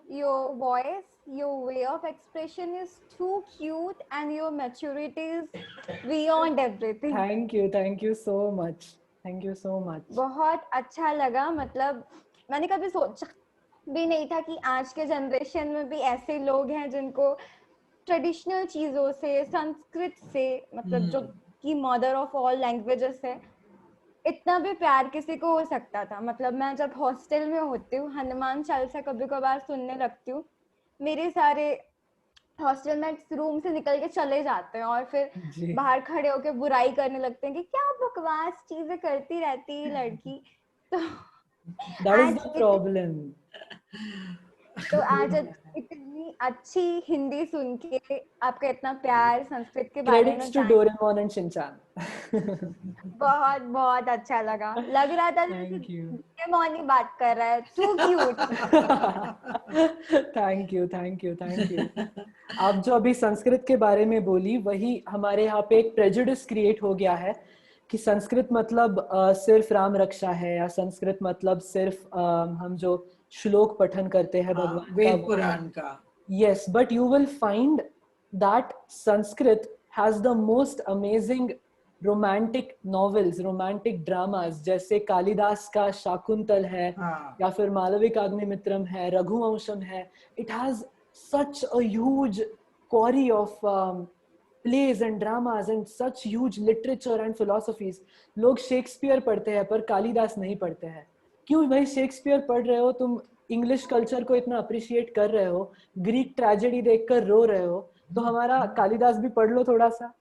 your voice, your way of expression is too cute, and your maturity is beyond everything. Thank you so much. Thank you so much. बहुत अच्छा लगा। मतलब मैंने कभी सोचा भी नहीं था कि आज के जनरेशन में भी ऐसे लोग हैं जिनको ट्रेडिशनल चीजों से, संस्कृत से, मतलब जो कि मदर ऑफ ऑल लैंग्वेजेस है, इतना भी प्यार किसी को हो सकता था। मतलब मैं जब हॉस्टल में होती हूँ, हनुमान चालीसा कभी कभार सुनने लगती हूँ, मेरे सारे हॉस्टल में रूम से निकल के चले जाते हैं और फिर बाहर खड़े होके बुराई करने लगते हैं कि क्या बकवास चीजें करती रहती है लड़की। तो That is the problem. तो आज इतनी अच्छी हिंदी सुन के, आपका इतना प्यार संस्कृत के बारे में Credits to Doraemon and Shinchan. बहुत बहुत अच्छा लगा। लग रहा था डोरेमोन ही बात कर रहा है। Too cute. Thank you. आप जो अभी संस्कृत के बारे में बोली, वही हमारे यहाँ पे एक प्रेजुडिस क्रिएट हो गया है कि संस्कृत मतलब सिर्फ राम रक्षा है, या संस्कृत मतलब सिर्फ हम जो श्लोक पठन करते हैं भगवान वेद पुराण का. Yes, but you will find that Sanskrit has the most amazing romantic novels, romantic dramas, जैसे कालिदास का शाकुंतल है, या फिर मालविकाग्निमित्रम है, रघुवंशम है. It has such a huge quarry of plays and dramas and such huge literature and philosophies. लोग Shakespeare पढ़ते हैं पर कालिदास नहीं पढ़ते हैं. क्यों भाई? शेक्सपियर पढ़ रहे हो तुम, इंग्लिश कल्चर को इतना अप्रिशिएट कर रहे हो, ग्रीक ट्रेजेडी देखकर रो रहे हो, तो हमारा कालिदास भी पढ़ लो थोड़ा सा.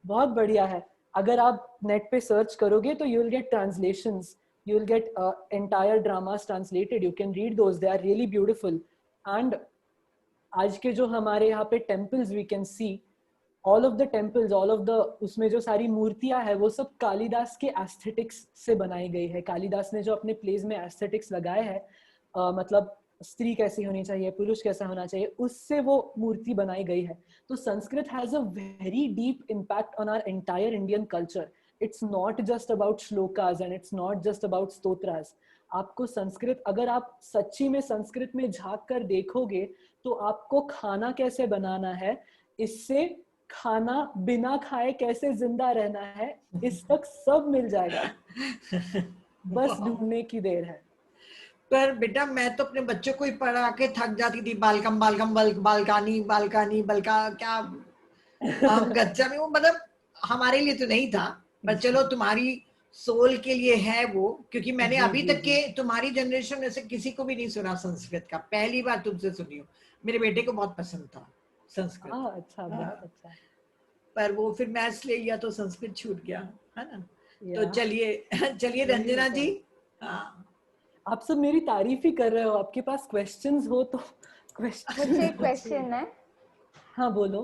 बहुत बढ़िया है. अगर आप नेट पे सर्च करोगे तो you will get translations, you will get entire dramas translated. You can read those, they are really beautiful. And आज के जो हमारे यहाँ पे temples we can see, all of the temples, all of the, उसमें जो सारी मूर्तियां है वो सब कालिदास के एस्थेटिक्स से बनाई गई है. कालिदास ने जो अपने प्लेज में एस्थेटिक्स लगाए हैं, मतलब स्त्री कैसी होनी चाहिए, पुरुष कैसा होना चाहिए, उससे वो मूर्ति बनाई गई है. तो Sanskrit has a very deep impact on our entire Indian culture. It's not just about shlokas and it's not just about stotras. आपको संस्कृत, अगर आप सच्ची में संस्कृत में झांक कर देखोगे तो आपको खाना कैसे बनाना है, इससे खाना बिना खाए कैसे जिंदा रहना है, इस तक सब मिल जाएगा. बस ढूंढने की देर है. पर बेटा मैं तो अपने बच्चों को ही पढ़ा के थक जाती थी. बालकम बालकम बालकानी बालकानी बलका क्या गच्चा में, वो मतलब हमारे लिए तो नहीं था, पर चलो तुम्हारी सोल के लिए है वो. क्योंकि मैंने अभी तक के तुम्हारी जनरेशन में से किसी को भी नहीं सुना संस्कृत का, पहली बार तुमसे सुनी हूँ. मेरे बेटे को बहुत पसंद था संस्कृत. अच्छा, बहुत अच्छा. पर वो फिर मैथ्स ले लिया तो संस्कृत छूट गया, है ना. तो चलिए रंजना जी. हाँ, आप सब मेरी तारीफ ही कर रहे हो, आपके पास क्वेश्चंस हो तो मुझे एक क्वेश्चन है. हाँ बोलो.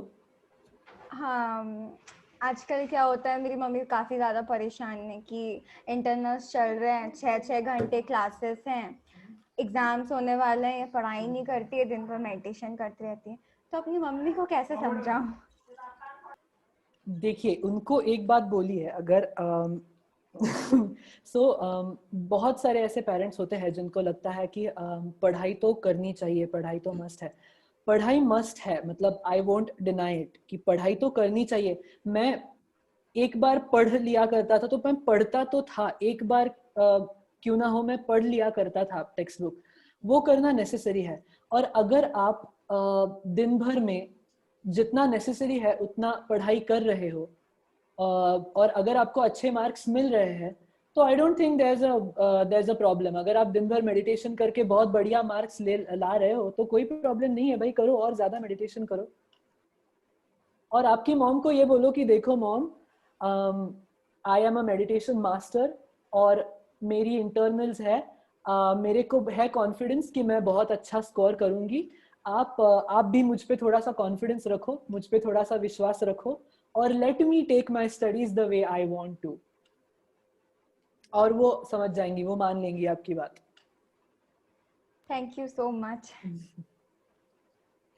हाँ, आजकल क्या होता है, मेरी मम्मी काफ़ी ज़्यादा परेशान है कि इंटरनल्स चल रहे हैं, 6-6 घंटे क्लासेस हैं, एग्जाम्स होने वाले हैं, ये पढ़ाई नहीं करती है, दिन भर मेडिटेशन करती रहती है. तो अपनी मम्मी को कैसे समझाऊं? देखिए, उनको एक बात बोली है, अगर बहुत सारे ऐसे पेरेंट्स होते हैं जिनको लगता है कि पढ़ाई तो करनी चाहिए, पढ़ाई तो मस्ट है. पढ़ाई मस्ट है, मतलब आई वोंट डिनाई इट कि पढ़ाई तो करनी चाहिए. मैं एक बार पढ़ लिया करता था तो मैं पढ़ता तो था, एक बार क्यों ना हो मैं पढ़ लिया करता था टेक्स्ट बुक. वो करना नेसेसरी है. और अगर आप दिन भर में जितना नेसेसरी है उतना पढ़ाई कर रहे हो, और अगर आपको अच्छे मार्क्स मिल रहे हैं, तो I don't think there is a problem. अगर आप दिन भर मेडिटेशन करके बहुत बढ़िया मार्क्स ला रहे हो तो कोई प्रॉब्लम नहीं है भाई, करो और ज्यादा मेडिटेशन करो. और आपकी मॉम को ये बोलो कि देखो mom, I am a meditation master और मेरी इंटरनल्स है, मेरे को है कॉन्फिडेंस कि मैं बहुत अच्छा स्कोर करूंगी. आप भी मुझ पे थोड़ा सा कॉन्फिडेंस रखो, मुझ पे थोड़ा सा विश्वास रखो, और let me take my studies the way I want to. और वो समझ जाएंगी, वो मान लेंगी आपकी बात. Thank you so much.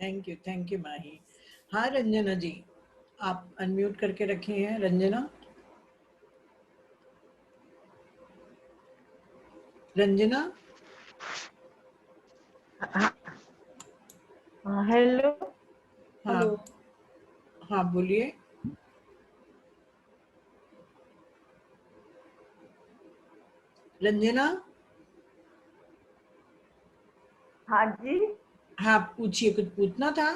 Thank you Mahi. हाँ रंजना जी, आप अनम्यूट करके रखे हैं. रंजना हेलो. हाँ बोलिए. रंजना. हाँ जी. हाँ पूछिए, कुछ पूछना था.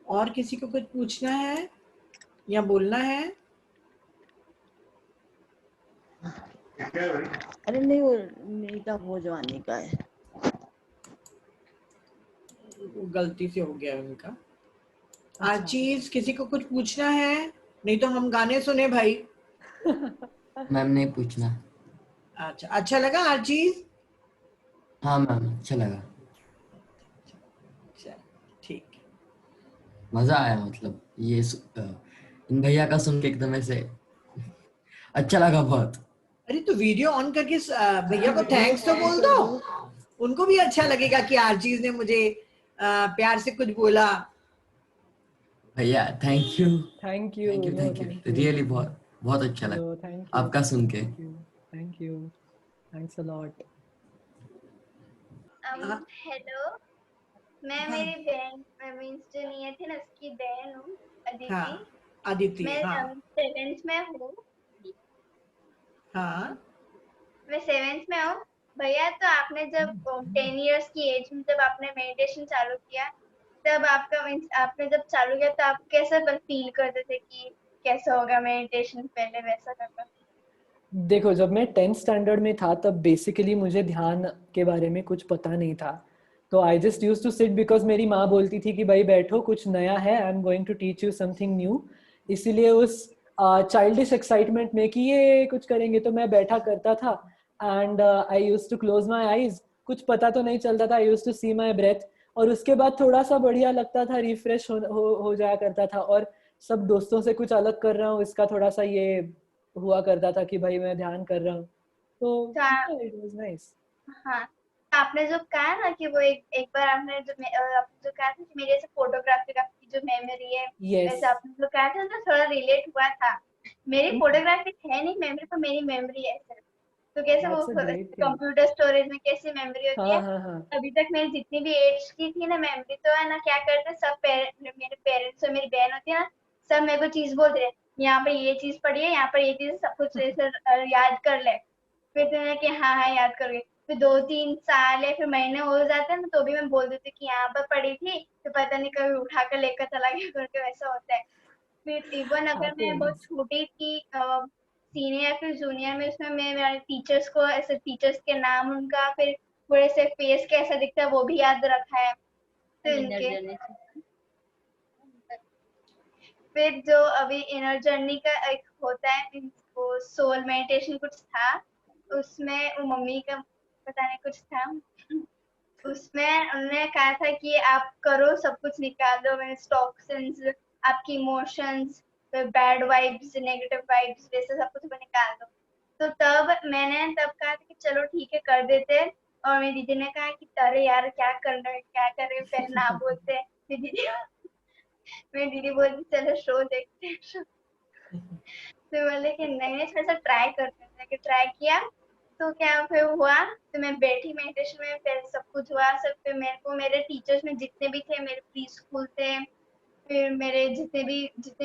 और किसी को कुछ पूछना है या बोलना है? अरे नहीं, वो नीता भोजवानी का है, गलती से हो गया उनका. चीज किसी को कुछ पूछना है? नहीं तो हम गाने सुने भाई. मैम नहीं पूछना. अच्छा लगा हर चीज? हाँ मैम अच्छा लगा. ठीक. मजा आया, मतलब ये इन भैया का सुन के एकदम ऐसे अच्छा लगा बहुत. अरे तो वीडियो ऑन करके भैया को थैंक्स तो बोल दो, उनको भी अच्छा लगेगा कि हर चीज ने मुझे प्यार से कुछ बोला. भैया thank you thank you. No thank you thank you. Really बहुत बहुत अच्छा लगा नो थैंक यू आपका सुन के। Thank you thanks a lot. Hello, मैं मेरी बहन मीन्स जो नहीं थी ना उसकी बहन हूँ अदिति। हाँ, अदिति। मैं हाँ 7th में हूँ। हाँ मैं 7th में हूँ भैया। तो आपने जब 10 इयर्स की एज में जब आपने मेडिटेशन चालू किया, तब आपका मीन्स आपने जब चालू किया तो आप कैसे फील करते थे कि कैसा होगा मेडिटेशन, पहले वैसा करता? देखो, जब मैं 10th स्टैंडर्ड में था तब बेसिकली मुझे ध्यान के बारे में कुछ पता नहीं था, तो I just use to sit because मेरी माँ बोलती थी कि भाई बैठो, कुछ नया है, I am going to teach you something new. इसीलिए उस चाइल्डिश एक्साइटमेंट में कि ये कुछ करेंगे तो मैं बैठा करता था। And I use to close my eyes, कुछ पता तो नहीं चलता था, I use to see my breath, और उसके बाद थोड़ा सा बढ़िया लगता था, रिफ्रेश हो जाया करता था, और सब दोस्तों से कुछ अलग कर रहा हूँ इसका थोड़ा सा ये हुआ करता था कि भाई मैं ध्यान कर रहा हूँ, तो इट वाज नाइस। हाँ, आपने जो कहा ना कि वो एक बार आपने जो कहा था कि मेरे से फोटोग्राफी की जो मेमोरी है, वैसे आपने जो कहा था ना थोड़ा रिलेट हुआ था। मेरी फोटोग्राफी है नहीं मेमोरी, पर मेरी मेमोरी है सिर्फ। तो कैसे वो कंप्यूटर स्टोरेज में कैसी मेमोरी होती है, अभी तक मेरी जितनी भी एज की थी ना मेमोरी, तो है ना क्या करते सब मेरे पेरेंट्स और मेरी बहन होती है ना, सब मेरे को चीज बोलते हैं, यहाँ पर ये चीज पढ़ी है, यहाँ पर ये चीज, सब कुछ याद कर ले। फिर तुमने कि हाँ हाँ याद कर गई। फिर 2-3 साल या फिर महीने हो जाते हैं ना, तो भी मैं बोल देती कि यहाँ पर पढ़ी थी, तो पता नहीं कभी उठा कर लेकर चला गया करके, वैसा होता है। फिर इवन अगर मैं बहुत छोटी थी, सीनियर या फिर जूनियर में, उसमें मैं मेरे टीचर्स को ऐसे टीचर्स के नाम, उनका फिर थोड़े से फेस कैसा दिखता है वो भी याद रखा है। तो इनके फिर जो अभी इनर जर्नी का एक होता है, वो सोल मेडिटेशन कुछ था, उसमें वो मम्मी का पता नहीं कुछ था, उसमें उन्होंने कहा था कि आप करो, सब कुछ निकाल दो, टॉक्सिन्स, आपकी emotions, bad vibes, negative vibes, वैसे सब कुछ निकाल दो। तो तब मैंने कहा था कि चलो ठीक है कर देते। और मेरी दीदी ने कहा कि अरे यार क्या कर रहे हो, पहले ना बोलते। मेरी दीदी बोलती चलो शो देखते हैं। तो बोले कि नहीं थोड़ा सा ट्राई करते हैं, कि ट्राई किया तो क्या फिर हुआ, तो मैं बैठी मेडिटेशन में, फिर सब कुछ हुआ। सब फिर मेरे को मेरे टीचर्स में जितने भी थे, मेरे प्री स्कूल थे, फिर मेरे जितने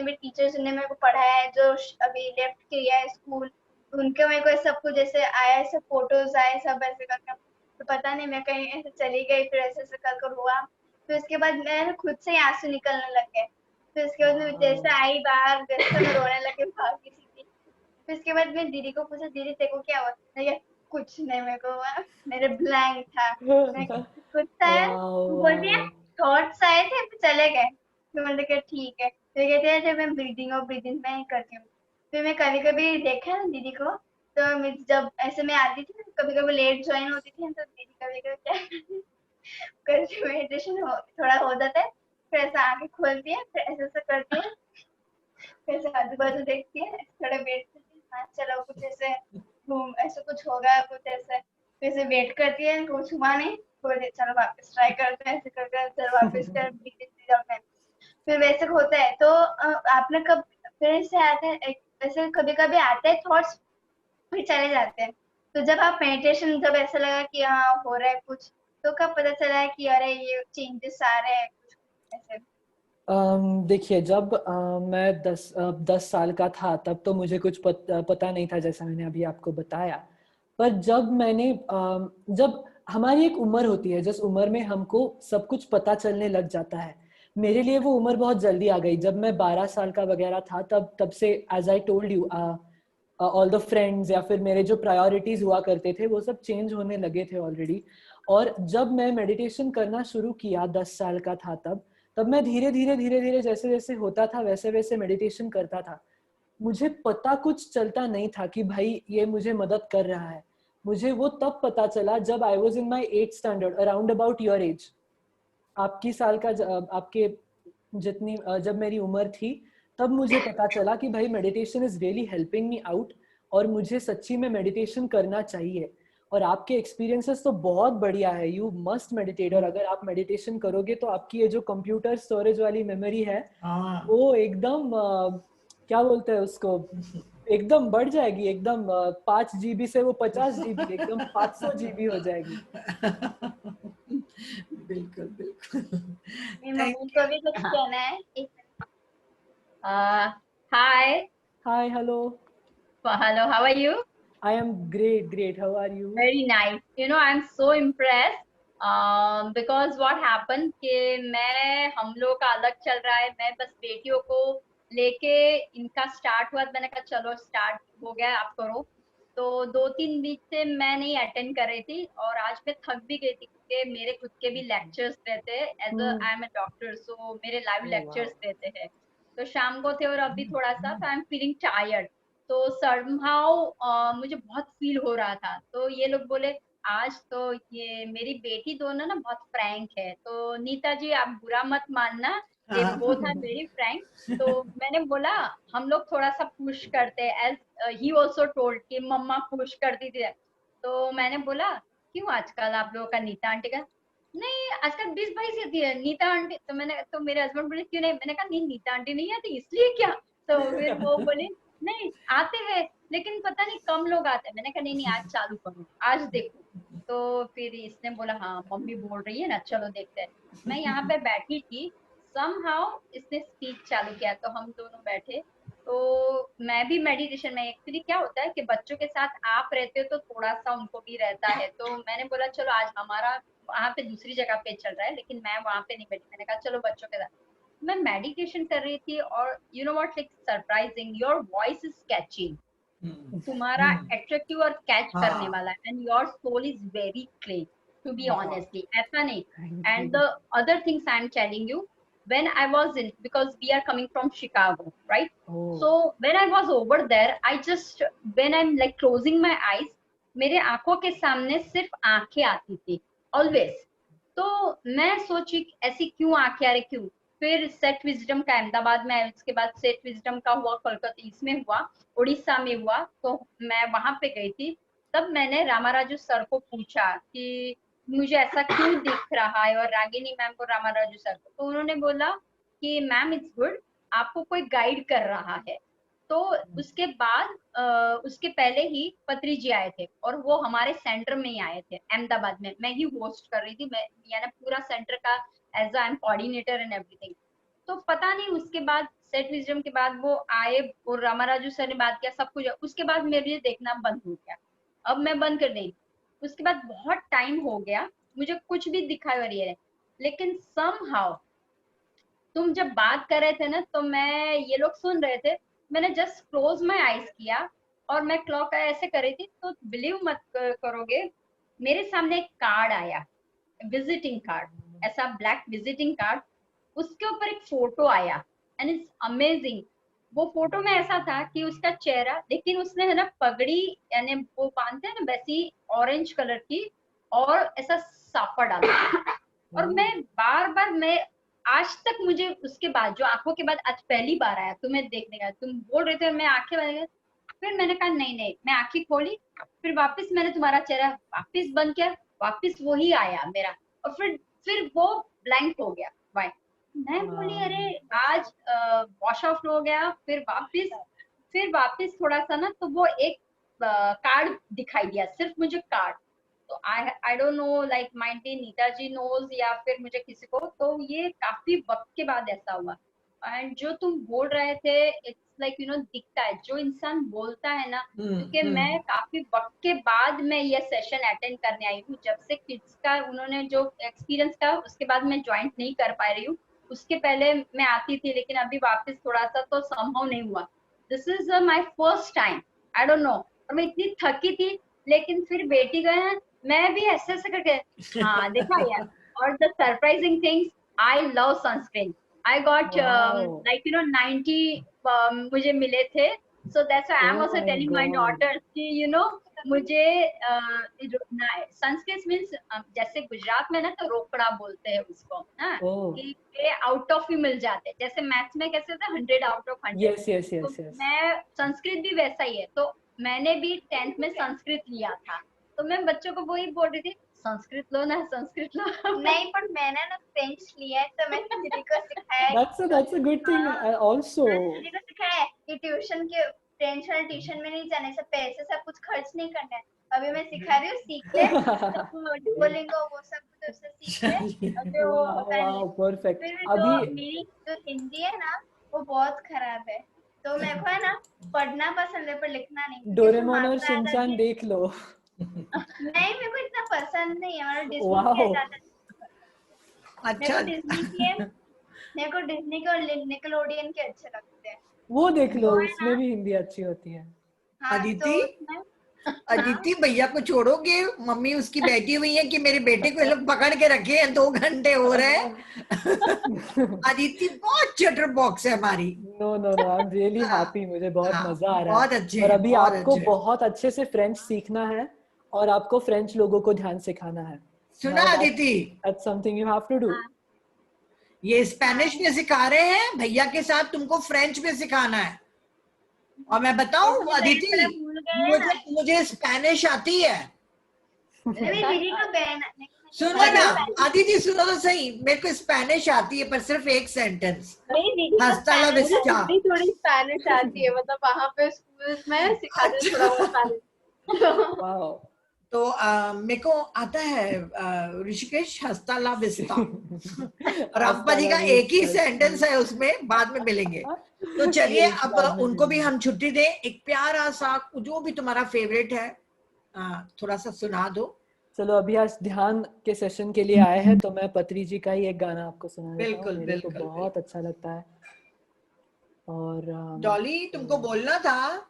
भी टीचर्स ने मेरे को पढ़ाया है, जो अभी लेफ्ट किया है स्कूल, उनके मेरे को सब कुछ जैसे आया, सब फोटोज आए, सब ऐसे करके। तो पता नहीं मैं कहीं ऐसे चली गई, फिर ऐसे कर हुआ। फिर उसके बाद मैं खुद से ही आंसू निकलने लग गए। फिर उसके बाद मैं जैसे आई बाहर, जैसे मैं रोने लगी भागी सीधी। फिर उसके बाद मैं दीदी को पूछा, दीदी तेरे को क्या हुआ? कुछ नहीं मेरे को हुआ, मेरे ब्लैंक था। मैं कुछ आया, बोलती है थॉट्स आए थे फिर चले गए। फिर मैंने कहा ठीक है। फिर कहते हैं जब मैं ब्रीदिंग में ही करती हूँ। फिर मैं कभी कभी देखा ना दीदी को, तो जब ऐसे मैं आती थी, कभी कभी लेट ज्वाइन होती थी, तो दीदी कभी कभी क्या मेडिटेशन थोड़ा हो जाता है, फिर ऐसा आंखें खोलती है, फिर ऐसा ऐसा करती है, फिर ऐसे आजू बाजू देखती है, थोड़ा वेट करती है, हाँ चलो कुछ ऐसे ऐसा कुछ होगा, कुछ ऐसे, फिर ऐसे वेट करती है, कुछ हुआ नहीं, बोलते चलो वापस ट्राई करते हैं, ऐसे करके चलो वापस कर फिर वैसे होता है। तो आपने कब फिर से आते हैं, ऐसे कभी कभी आते हैं थॉट्स, फिर चले जाते हैं। तो जब आप मेडिटेशन, जब ऐसा लगा कि हाँ हो रहा है कुछ, तो कब पता चला है कि अरे ये चेंजेस आ रहे हैं कुछ ऐसे? देखिए, जब मैं 10 साल का था तब तो मुझे कुछ पता नहीं था, जैसा मैंने अभी आपको बताया। पर जब मैंने जब हमारी एक उम्र होती है, जिस उम्र में हमको सब कुछ पता चलने लग जाता है, मेरे लिए वो उम्र बहुत जल्दी आ गई। जब मैं 12 साल का वगैरह था, तब से as I told you, all the friends या फिर मेरे जो प्रायोरिटीज हुआ करते थे वो सब चेंज होने लगे थे ऑलरेडी। और जब मैं मेडिटेशन करना शुरू किया 10 साल का था तब मैं धीरे धीरे जैसे जैसे होता था वैसे वैसे मेडिटेशन करता था। मुझे पता कुछ चलता नहीं था कि भाई ये मुझे मदद कर रहा है। मुझे वो तब पता चला जब I was in my 8th standard, around about your age, आपकी साल का, आपके जितनी जब मेरी उम्र थी, तब मुझे पता चला कि भाई meditation is really helping me out और मुझे सच्ची में मेडिटेशन करना चाहिए। और आपके एक्सपीरियंसेस तो बहुत बढ़िया है, यू मस्ट मेडिटेट। और अगर आप मेडिटेशन करोगे तो आपकी ये जो कंप्यूटर स्टोरेज वाली मेमोरी है वो एकदम क्या बोलते हैं उसको, एकदम बढ़ जाएगी, एकदम 5 GB से वो 50 GB, एकदम 500 GB हो जाएगी। बिल्कुल बिल्कुल। मम्मी को भी कुछ कहना है। Hi. Hi, hello. Hello, how are you? I am great. How are you? Very nice. You know, I'm so impressed. Because what happened कि हम लोग का अलग चल रहा है, मैं बस बेटियों को लेके इनका स्टार्ट हुआ, मैंने कहा चलो स्टार्ट हो गया आप करो। तो 2-3 वीक से मैं नहीं अटेंड कर रही थी और आज मैं थक भी गई थी क्योंकि मेरे खुद के भी लेक्चर्स रहते हैं, as I am a doctor, so मेरे लाइव लेक्चर्स रहते हैं। तो शाम को थे और अभी थोड़ा सा, तो आई एम फीलिंग टायर्ड। तो somehow मुझे बहुत फील हो रहा था। तो ये लोग बोले आज तो ये मेरी बेटी दोनों ना बहुत फ्रैंक है, तो नीता जी आप बुरा मत मानना, ये बोथ आर वेरी फ्रैंक। तो मैंने बोला हम लोग थोड़ा सा पुश करते हैं, एज ही आल्सो टोल्ड कि मम्मा पुश करती थी। तो मैंने बोला क्यों आजकल आप लोगों का नीता आंटी का नहीं, आजकल 20-22 आती है नीता आंटी। तो मेरे हस्बैंड बोले क्यों नहीं, मैंने कहा नहीं नीता आंटी नहीं आती इसलिए क्या। तो फिर वो बोले नहीं आते हैं लेकिन पता नहीं कम लोग आते हैं। मैंने कहा नहीं आज चालू करो, आज देखो। तो फिर इसने बोला हाँ मम्मी बोल रही है ना, चलो देखते हैं। मैं यहाँ पे बैठी थी, somehow इसने स्पीच चालू किया तो हम दोनों बैठे। तो मैं भी मेडिटेशन में, एक्चुअली क्या होता है कि बच्चों के साथ आप रहते हो तो थोड़ा सा उनको भी रहता है। तो मैंने बोला चलो आज हमारा वहाँ पे दूसरी जगह पे चल रहा है लेकिन मैं वहाँ पे नहीं बैठी। मैंने कहा चलो बच्चों के साथ मैं मेडिटेशन कर रही थी और you know what, like surprising, your voice is catching, तुम्हारा अट्रैक्टिव और कैच करने वाला है, and your soul is very clean, to be honestly, ऐसा नहीं। And the other things I am telling you, when I was in, because we are coming from Chicago, right? So when I was over there, I just, when I'm like closing my eyes, मेरे आंखों के सामने सिर्फ आंखें आती थी always। तो मैं सोची ऐसी क्यों आंखें आ रही, क्यों। फिर सेट विजडम का अहमदाबाद में, उसके बाद सेट विजडम का हुआ कोलकाता, इसमें हुआ, उड़ीसा में हुआ, तो मैं वहां पे गई थी। तब मैंने रामाराजू सर को पूछा कि मुझे ऐसा क्यों दिख रहा है, और रागिनी मैम को, रामाराजू सर को। तो उन्होंने बोला कि मैम इट्स गुड, आपको कोई गाइड कर रहा है। तो उसके बाद उसके पहले ही पत्री जी आए थे और वो हमारे सेंटर में ही आए थे अहमदाबाद में, मैं ही होस्ट कर रही थी, मैं यानी पूरा सेंटर का as I am coordinator and everything. तो पता नहीं उसके बाद सेट विजडम के बाद वो आए और रामाराजू सर ने बात किया, सब कुछ। उसके बाद मेरे देखना बंद हो गया, अब मैं बंद कर दी। उसके बाद बहुत टाइम हो गया, मुझे कुछ भी दिखाई हो रही है, लेकिन somehow तुम जब बात कर रहे थे ना तो मैं, ये लोग सुन रहे थे, मैंने जस्ट क्लोज माय आईज किया और मैं क्लॉक ऐसे कर रही थी। तो बिलीव मत करोगे, मेरे सामने एक कार्ड आया, विजिटिंग कार्ड, ऐसा ब्लैक विजिटिंग कार्ड, उसके ऊपर एक फोटो आया एंड इट्स अमेजिंग। वो फोटो में ऐसा था कि उसका चेहरा, लेकिन उसने है ना पगड़ी, यानी वो बांधते हैं ना वैसी ऑरेंज कलर की, और ऐसा साफा डाला। और मैं बार बार, मैं आज तक मुझे उसके बाद, जो आंखों के बाद आज पहली बार आया तुम्हें देखने का, तुम बोल रहे थे, मैं आंखें बंद, फिर मैंने कहा नहीं नहीं, मैं आंखें खोली, फिर वापस मैंने तुम्हारा चेहरा वापस बंद किया, वापस वही आया मेरा, और फिर वो ब्लैंक हो गया। वाई? मैं बोली अरे आज वॉश ऑफ हो गया, फिर वापस थोड़ा सा ना, तो वो एक कार्ड दिखाई दिया, सिर्फ मुझे कार्ड। तो I don't know, like mind Neeta ji knows या फिर मुझे किसी को, तो ये काफी वक्त के बाद ऐसा हुआ। एंड जो तुम बोल रहे थे, इट्स लाइक यू नो, दिखता है जो इंसान बोलता है ना, क्योंकि मैं काफी वक्त के बाद मैं ये सेशन अटेंड करने आई हूँ। जब से किड्स का उन्होंने जो एक्सपीरियंस था, उसके बाद मैं ज्वाइन नहीं कर पा रही हूँ। उसके पहले मैं आती थी, लेकिन अभी वापस थोड़ा सा तो संभव नहीं हुआ। This is my first time, I don't no. और मैं इतनी थकी थी, लेकिन फिर बेटी गए, मैं भी ऐसे ऐसे करके हाँ देखा यार। और the surprising things, I love sunscreen. I got like you know 90 मुझे मिले थे। So that's why I am also telling my daughters कि यू नो मुझे सनस्क्रीन मींस, जैसे गुजरात में ना तो रोकड़ा बोलते हैं उसको, हाँ, कि आउट ऑफ ही मिल जाते हैं। जैसे मैथ्स में कैसे होता है 100 out of 100। Yes yes yes. मैं संस्कृत भी वैसा ही है। तो मैंने भी 10th में संस्कृत लिया था, तो मैं बच्चों को वही बोल रही थी, संस्कृत लो ना, संस्कृत लो। नहीं, पर मैंने ना फ्रेंच लिया है, तो मैंने दीदी को सिखाया है। That's a good thing also. दीदी को सिखाया है कि ट्यूशन के फ्रेंच वाले ट्यूशन में नहीं जाने से, पैसे सब कुछ खर्च नहीं करना है। अभी मैं सिखा रही हूँ, सीख ले, बोलेंगे वो सब कुछ उससे सीख ले। Wow, perfect. फिर भी जो मेरी जो हिंदी है ना वो बहुत खराब है, तो मेरे को है ना पढ़ना पसंद है पर लिखना नहीं। डोरेमोन और शिनचैन देख लो। नहीं, मेरे को इतना पसंद नहीं है, मतलब डिज्नी के ज्यादा। अच्छा, मेरे को डिज्नी के और निकलोडियन के अच्छे लगते हैं। वो देख लो, उसमें भी हिंदी अच्छी होती है। हाँ, अदिति भैया को छोड़ोगे? मम्मी उसकी बैठी हुई है कि मेरे बेटे को लोग पकड़ के रखे हैं, 2 घंटे हो रहे हैं। अदिति बहुत चटर बॉक्स है हमारी। No I am really happy, मुझे बहुत मजा आ रहा है। बहुत अच्छे। और अभी आपको बहुत अच्छे से फ्रेंच सीखना है और आपको फ्रेंच लोगों को ध्यान सिखाना है। सुना Aditi, that's something you have to do. ये स्पेनिश में सिखा रहे हैं, भैया के साथ तुमको फ्रेंच में सिखाना है। और मैं बताऊं अदिति, मुझे स्पेनिश आती है। सुनो ना अदिति, सुनो तो सही, मेरे को स्पेनिश आती है पर सिर्फ एक सेंटेंस, हस्ता ला विस्टा। थोड़ी स्पेनिश आती है, मतलब वहाँ पे स्कूल में सिखाते हैं थोड़ा बहुत स्पेनिश। तो मेरे को आता है ऋषिकेश, हस्ता ला विस्टा। रामपा जी का एक ही सेंटेंस है उसमें, बाद में मिलेंगे। तो चलिए अब उनको भी हम छुट्टी दें, एक प्यारा सा जो भी तुम्हारा फेवरेट है थोड़ा सा सुना दो। चलो, अभी आज ध्यान के सेशन के लिए आए हैं तो मैं पत्री जी का ही एक गाना आपको सुना देता हूं। मेरे को बहुत अच्छा लगता है। और डॉली तुमको बोलना था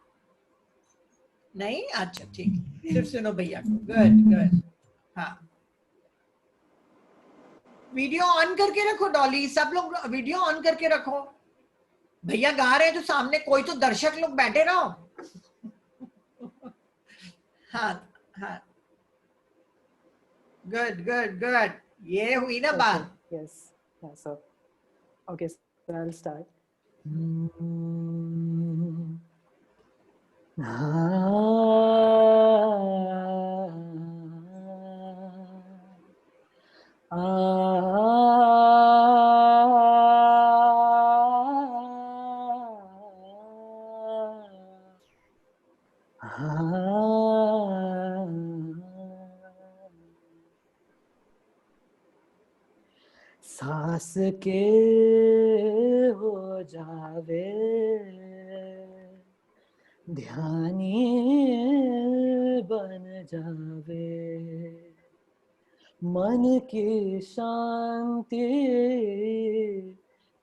नहीं? अच्छा ठीक, सिर्फ सुनो भैया को। गुड। हाँ, वीडियो ऑन करके रखो डॉली, सब लोग वीडियो ऑन करके रखो। भैया गा रहे हैं तो सामने कोई तो दर्शक लोग बैठे रहो। हाँ, गुड। ये हुई ना बात। Yes, so okay, so I will start. सांस के हो जावे ध्यानी बन जावे, मन की शांति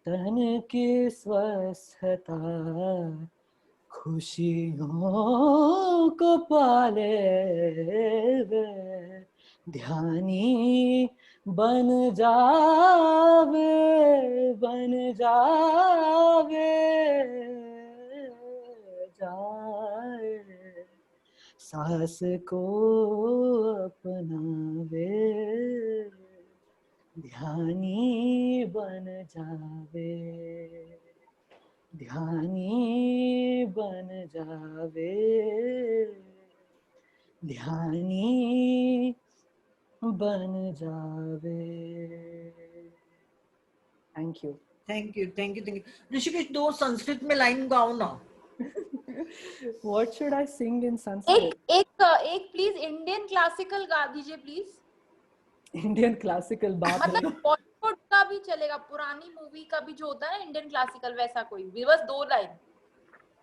तन की स्वस्थता, खुशियों को पाले वे ध्यानी बन जावे जाए, सांस को अपनावे ध्यानी बन जावे, ध्यानी बन जावे, ध्यानी बन जावे। Thank you. ऋषिकेश, 2 संस्कृत में लाइन गाओ ना। What should I sing in Sanskrit? एक प्लीज इंडियन क्लासिकल गा दीजिए प्लीज। इंडियन क्लासिकल मतलब बॉलीवुड का भी चलेगा, पुरानी मूवी का भी जो होता है ना इंडियन क्लासिकल, वैसा कोई भी, बस 2 line.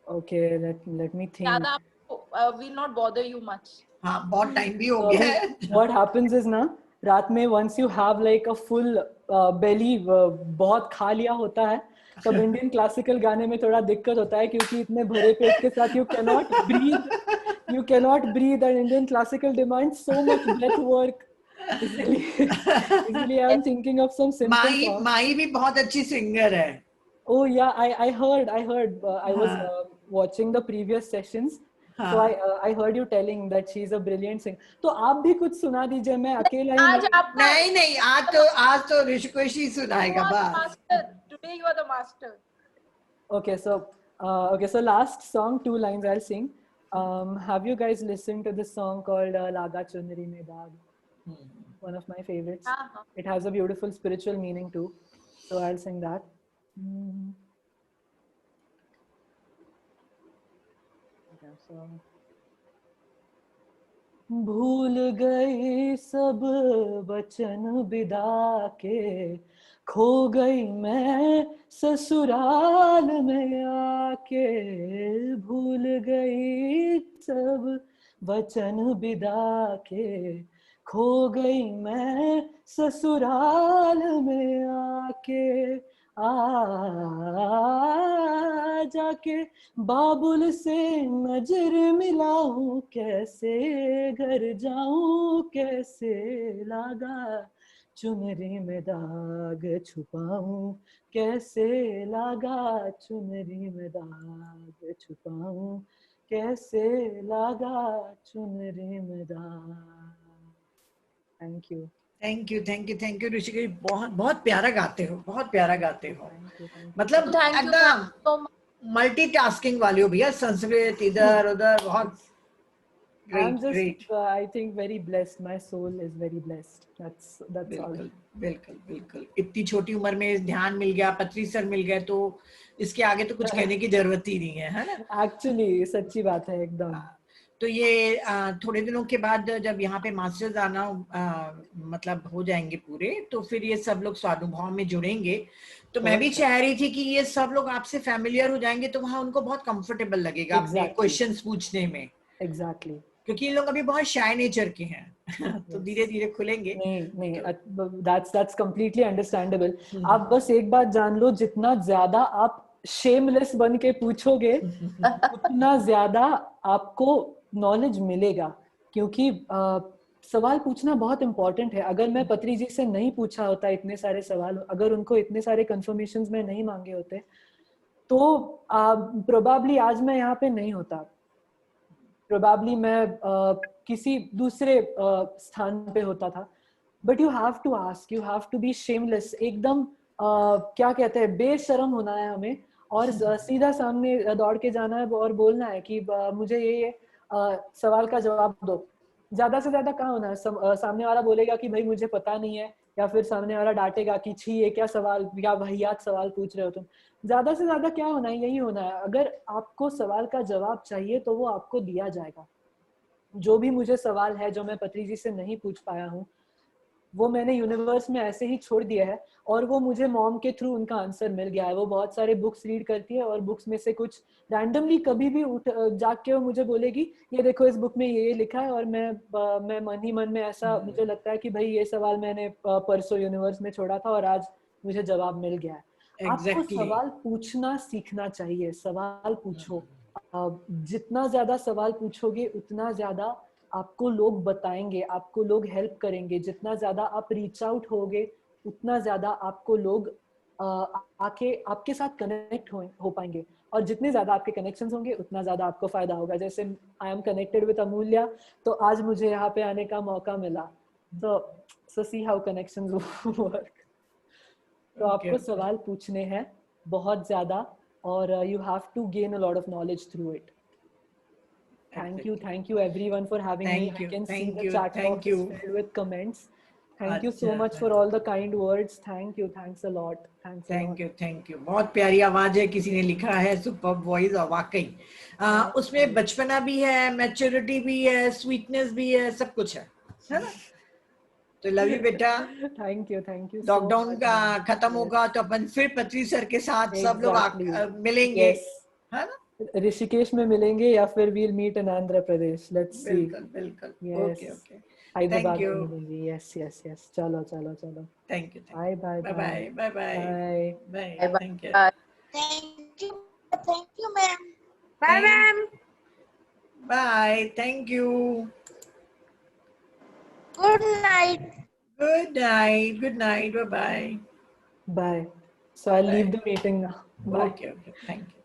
Okay, let me think. ज़्यादा will not bother you much. हाँ, बहुत टाइम भी हो गया है। What happens is ना, रात में once you have like a full belly, बहुत खा लिया होता है, तब इंडियन क्लासिकल गाने में थोड़ा दिक्कत होता है क्योंकि इतने भरे पेट के साथ you cannot breathe and Indian classical demands so much breath work. इसलिए I am thinking of some simple songs. माई भी बहुत अच्छी सिंगर है। Oh yeah, I heard. I was watching the previous sessions. So I heard you telling that she is a brilliant singer. तो आप भी कुछ सुना दीजिए, मैं अकेला ही नहीं, आज तो ऋषिकेश ही सुनाएगा बस। Today you are the master. Okay, so last song, 2 lines I'll sing. Have you guys listened to this song called Laga Chunri Mein Daag? One of my favorites. It has a beautiful spiritual meaning too. So I'll sing that. Okay, so. भूल गई सब वचन विदा के, खो गई मैं ससुराल में आके, भूल गई सब वचन विदा के, खो गई मैं ससुराल में आके, जाके बाबुल से नजर मिलाऊं, कैसे घर जाऊं, कैसे लागा चुनरी में दाग छुपाऊं, कैसे लागा चुनरी में दाग छुपाऊं, कैसे लागा चुनरी में दाग। Thank you. Thank you, thank you, thank you Rishikesh, बहुत बहुत प्यारा गाते हो, बहुत प्यारा गाते हो। मतलब एकदम मल्टीटास्किंग वाली हो भैया, संस्कृत इधर उधर, बहुत I'm just I think very blessed, my soul is very blessed, that's all। बिल्कुल बिल्कुल, इतनी छोटी उम्र में ध्यान मिल गया, पत्री सर मिल गए, तो इसके आगे तो कुछ कहने की जरूरत ही नहीं है ना। एक्चुअली सच्ची बात है एकदम। तो ये थोड़े दिनों के बाद जब यहाँ पे मास्टर्स आना मतलब हो जाएंगे पूरे, तो फिर ये सब लोग स्वानुभव में जुड़ेंगे। तो मैं भी चाह रही थी कि ये सब लोग आपसे फैमिलियर हो जाएंगे, तो वहाँ उनको बहुत कंफर्टेबल लगेगा अपने क्वेश्चंस पूछने में। एग्जैक्टली, क्योंकि इन लोग अभी बहुत शाय नेचर के हैं। तो धीरे धीरे खुलेंगे। नहीं, that's completely understandable। आप बस एक बात जान लो, जितना ज्यादा आप शेमलेस बन के पूछोगे उतना ज्यादा आपको नॉलेज मिलेगा, क्योंकि सवाल पूछना बहुत इंपॉर्टेंट है। अगर मैं पत्री जी से नहीं पूछा होता इतने सारे सवाल, अगर उनको इतने सारे कंफर्मेशंस में नहीं मांगे होते, तो प्रोबेबली आज मैं यहाँ पे नहीं होता। प्रोबेबली मैं किसी दूसरे स्थान पे होता था। But you have to ask, you have to be shameless, एकदम क्या कहते हैं, बेशर्म होना है हमें, और सीधा सामने दौड़ के जाना है और बोलना है कि मुझे ये सवाल का जवाब दो। ज्यादा से ज्यादा कहाँ होना है, सामने वाला बोलेगा कि भाई मुझे पता नहीं है, या फिर सामने वाला डांटेगा कि छी ये क्या सवाल, क्या वाहियात सवाल पूछ रहे हो तुम। ज्यादा से ज्यादा क्या होना है, यही होना है। अगर आपको सवाल का जवाब चाहिए तो वो आपको दिया जाएगा। जो भी मुझे सवाल है जो मैं पत्री जी से नहीं पूछ पाया हूँ, वो मैंने यूनिवर्स में ऐसे ही छोड़ दिया है, और वो मुझे मॉम के थ्रू उनका आंसर मिल गया है। वो बहुत सारे बुक्स रीड करती है, और बुक्स में से कुछ रैंडमली कभी भी जाग के वो मुझे बोलेगी ये देखो इस बुक में ये लिखा है, और मैं मन ही मन में ऐसा मुझे लगता है कि भाई ये सवाल मैंने परसों यूनिवर्स में छोड़ा था और आज मुझे जवाब मिल गया है। आपको सवाल पूछना सीखना चाहिए, सवाल पूछो। जितना ज्यादा सवाल पूछोगे उतना ज्यादा आपको लोग बताएंगे, आपको लोग हेल्प करेंगे। जितना ज्यादा आप रीच आउट होगे उतना ज्यादा आपको लोग आके आपके साथ कनेक्ट हो पाएंगे, और जितने ज्यादा आपके कनेक्शंस होंगे उतना ज्यादा आपको फायदा होगा। जैसे I am connected with Amulya, तो आज मुझे यहाँ पे आने का मौका मिला। So see how connections work. तो आपको सवाल पूछने हैं बहुत ज्यादा, और you have to gain a lot of knowledge through it. Thank you everyone for having me. I can see the chat box is filled with comments. Thank you so much for all the kind words. Thanks a lot. Thank you. बहुत प्यारी आवाज है, किसी ने लिखा है superb voice, और वाकई उसमें बचपना भी है, मैच्योरिटी भी है, स्वीटनेस भी है, सब कुछ है ना। तो लव यू बेटा। Thank you. लॉकडाउन का खत्म होगा तो अपन फिर पत्री सर के साथ सब लोग मिलेंगे, है ना। ऋषिकेश में मिलेंगे या फिर we'll meet in Andhra Pradesh. Let's see. बिल्कुल। Yes. Okay. हैदराबाद में मिलेंगे। Yes. चलो। Thank you. Bye. Thank you. Thank you, ma'am. Bye, ma'am. Bye. Thank you. Good night. Good night. Bye. Bye. So I'll leave the meeting now. Bye. Okay. Thank you.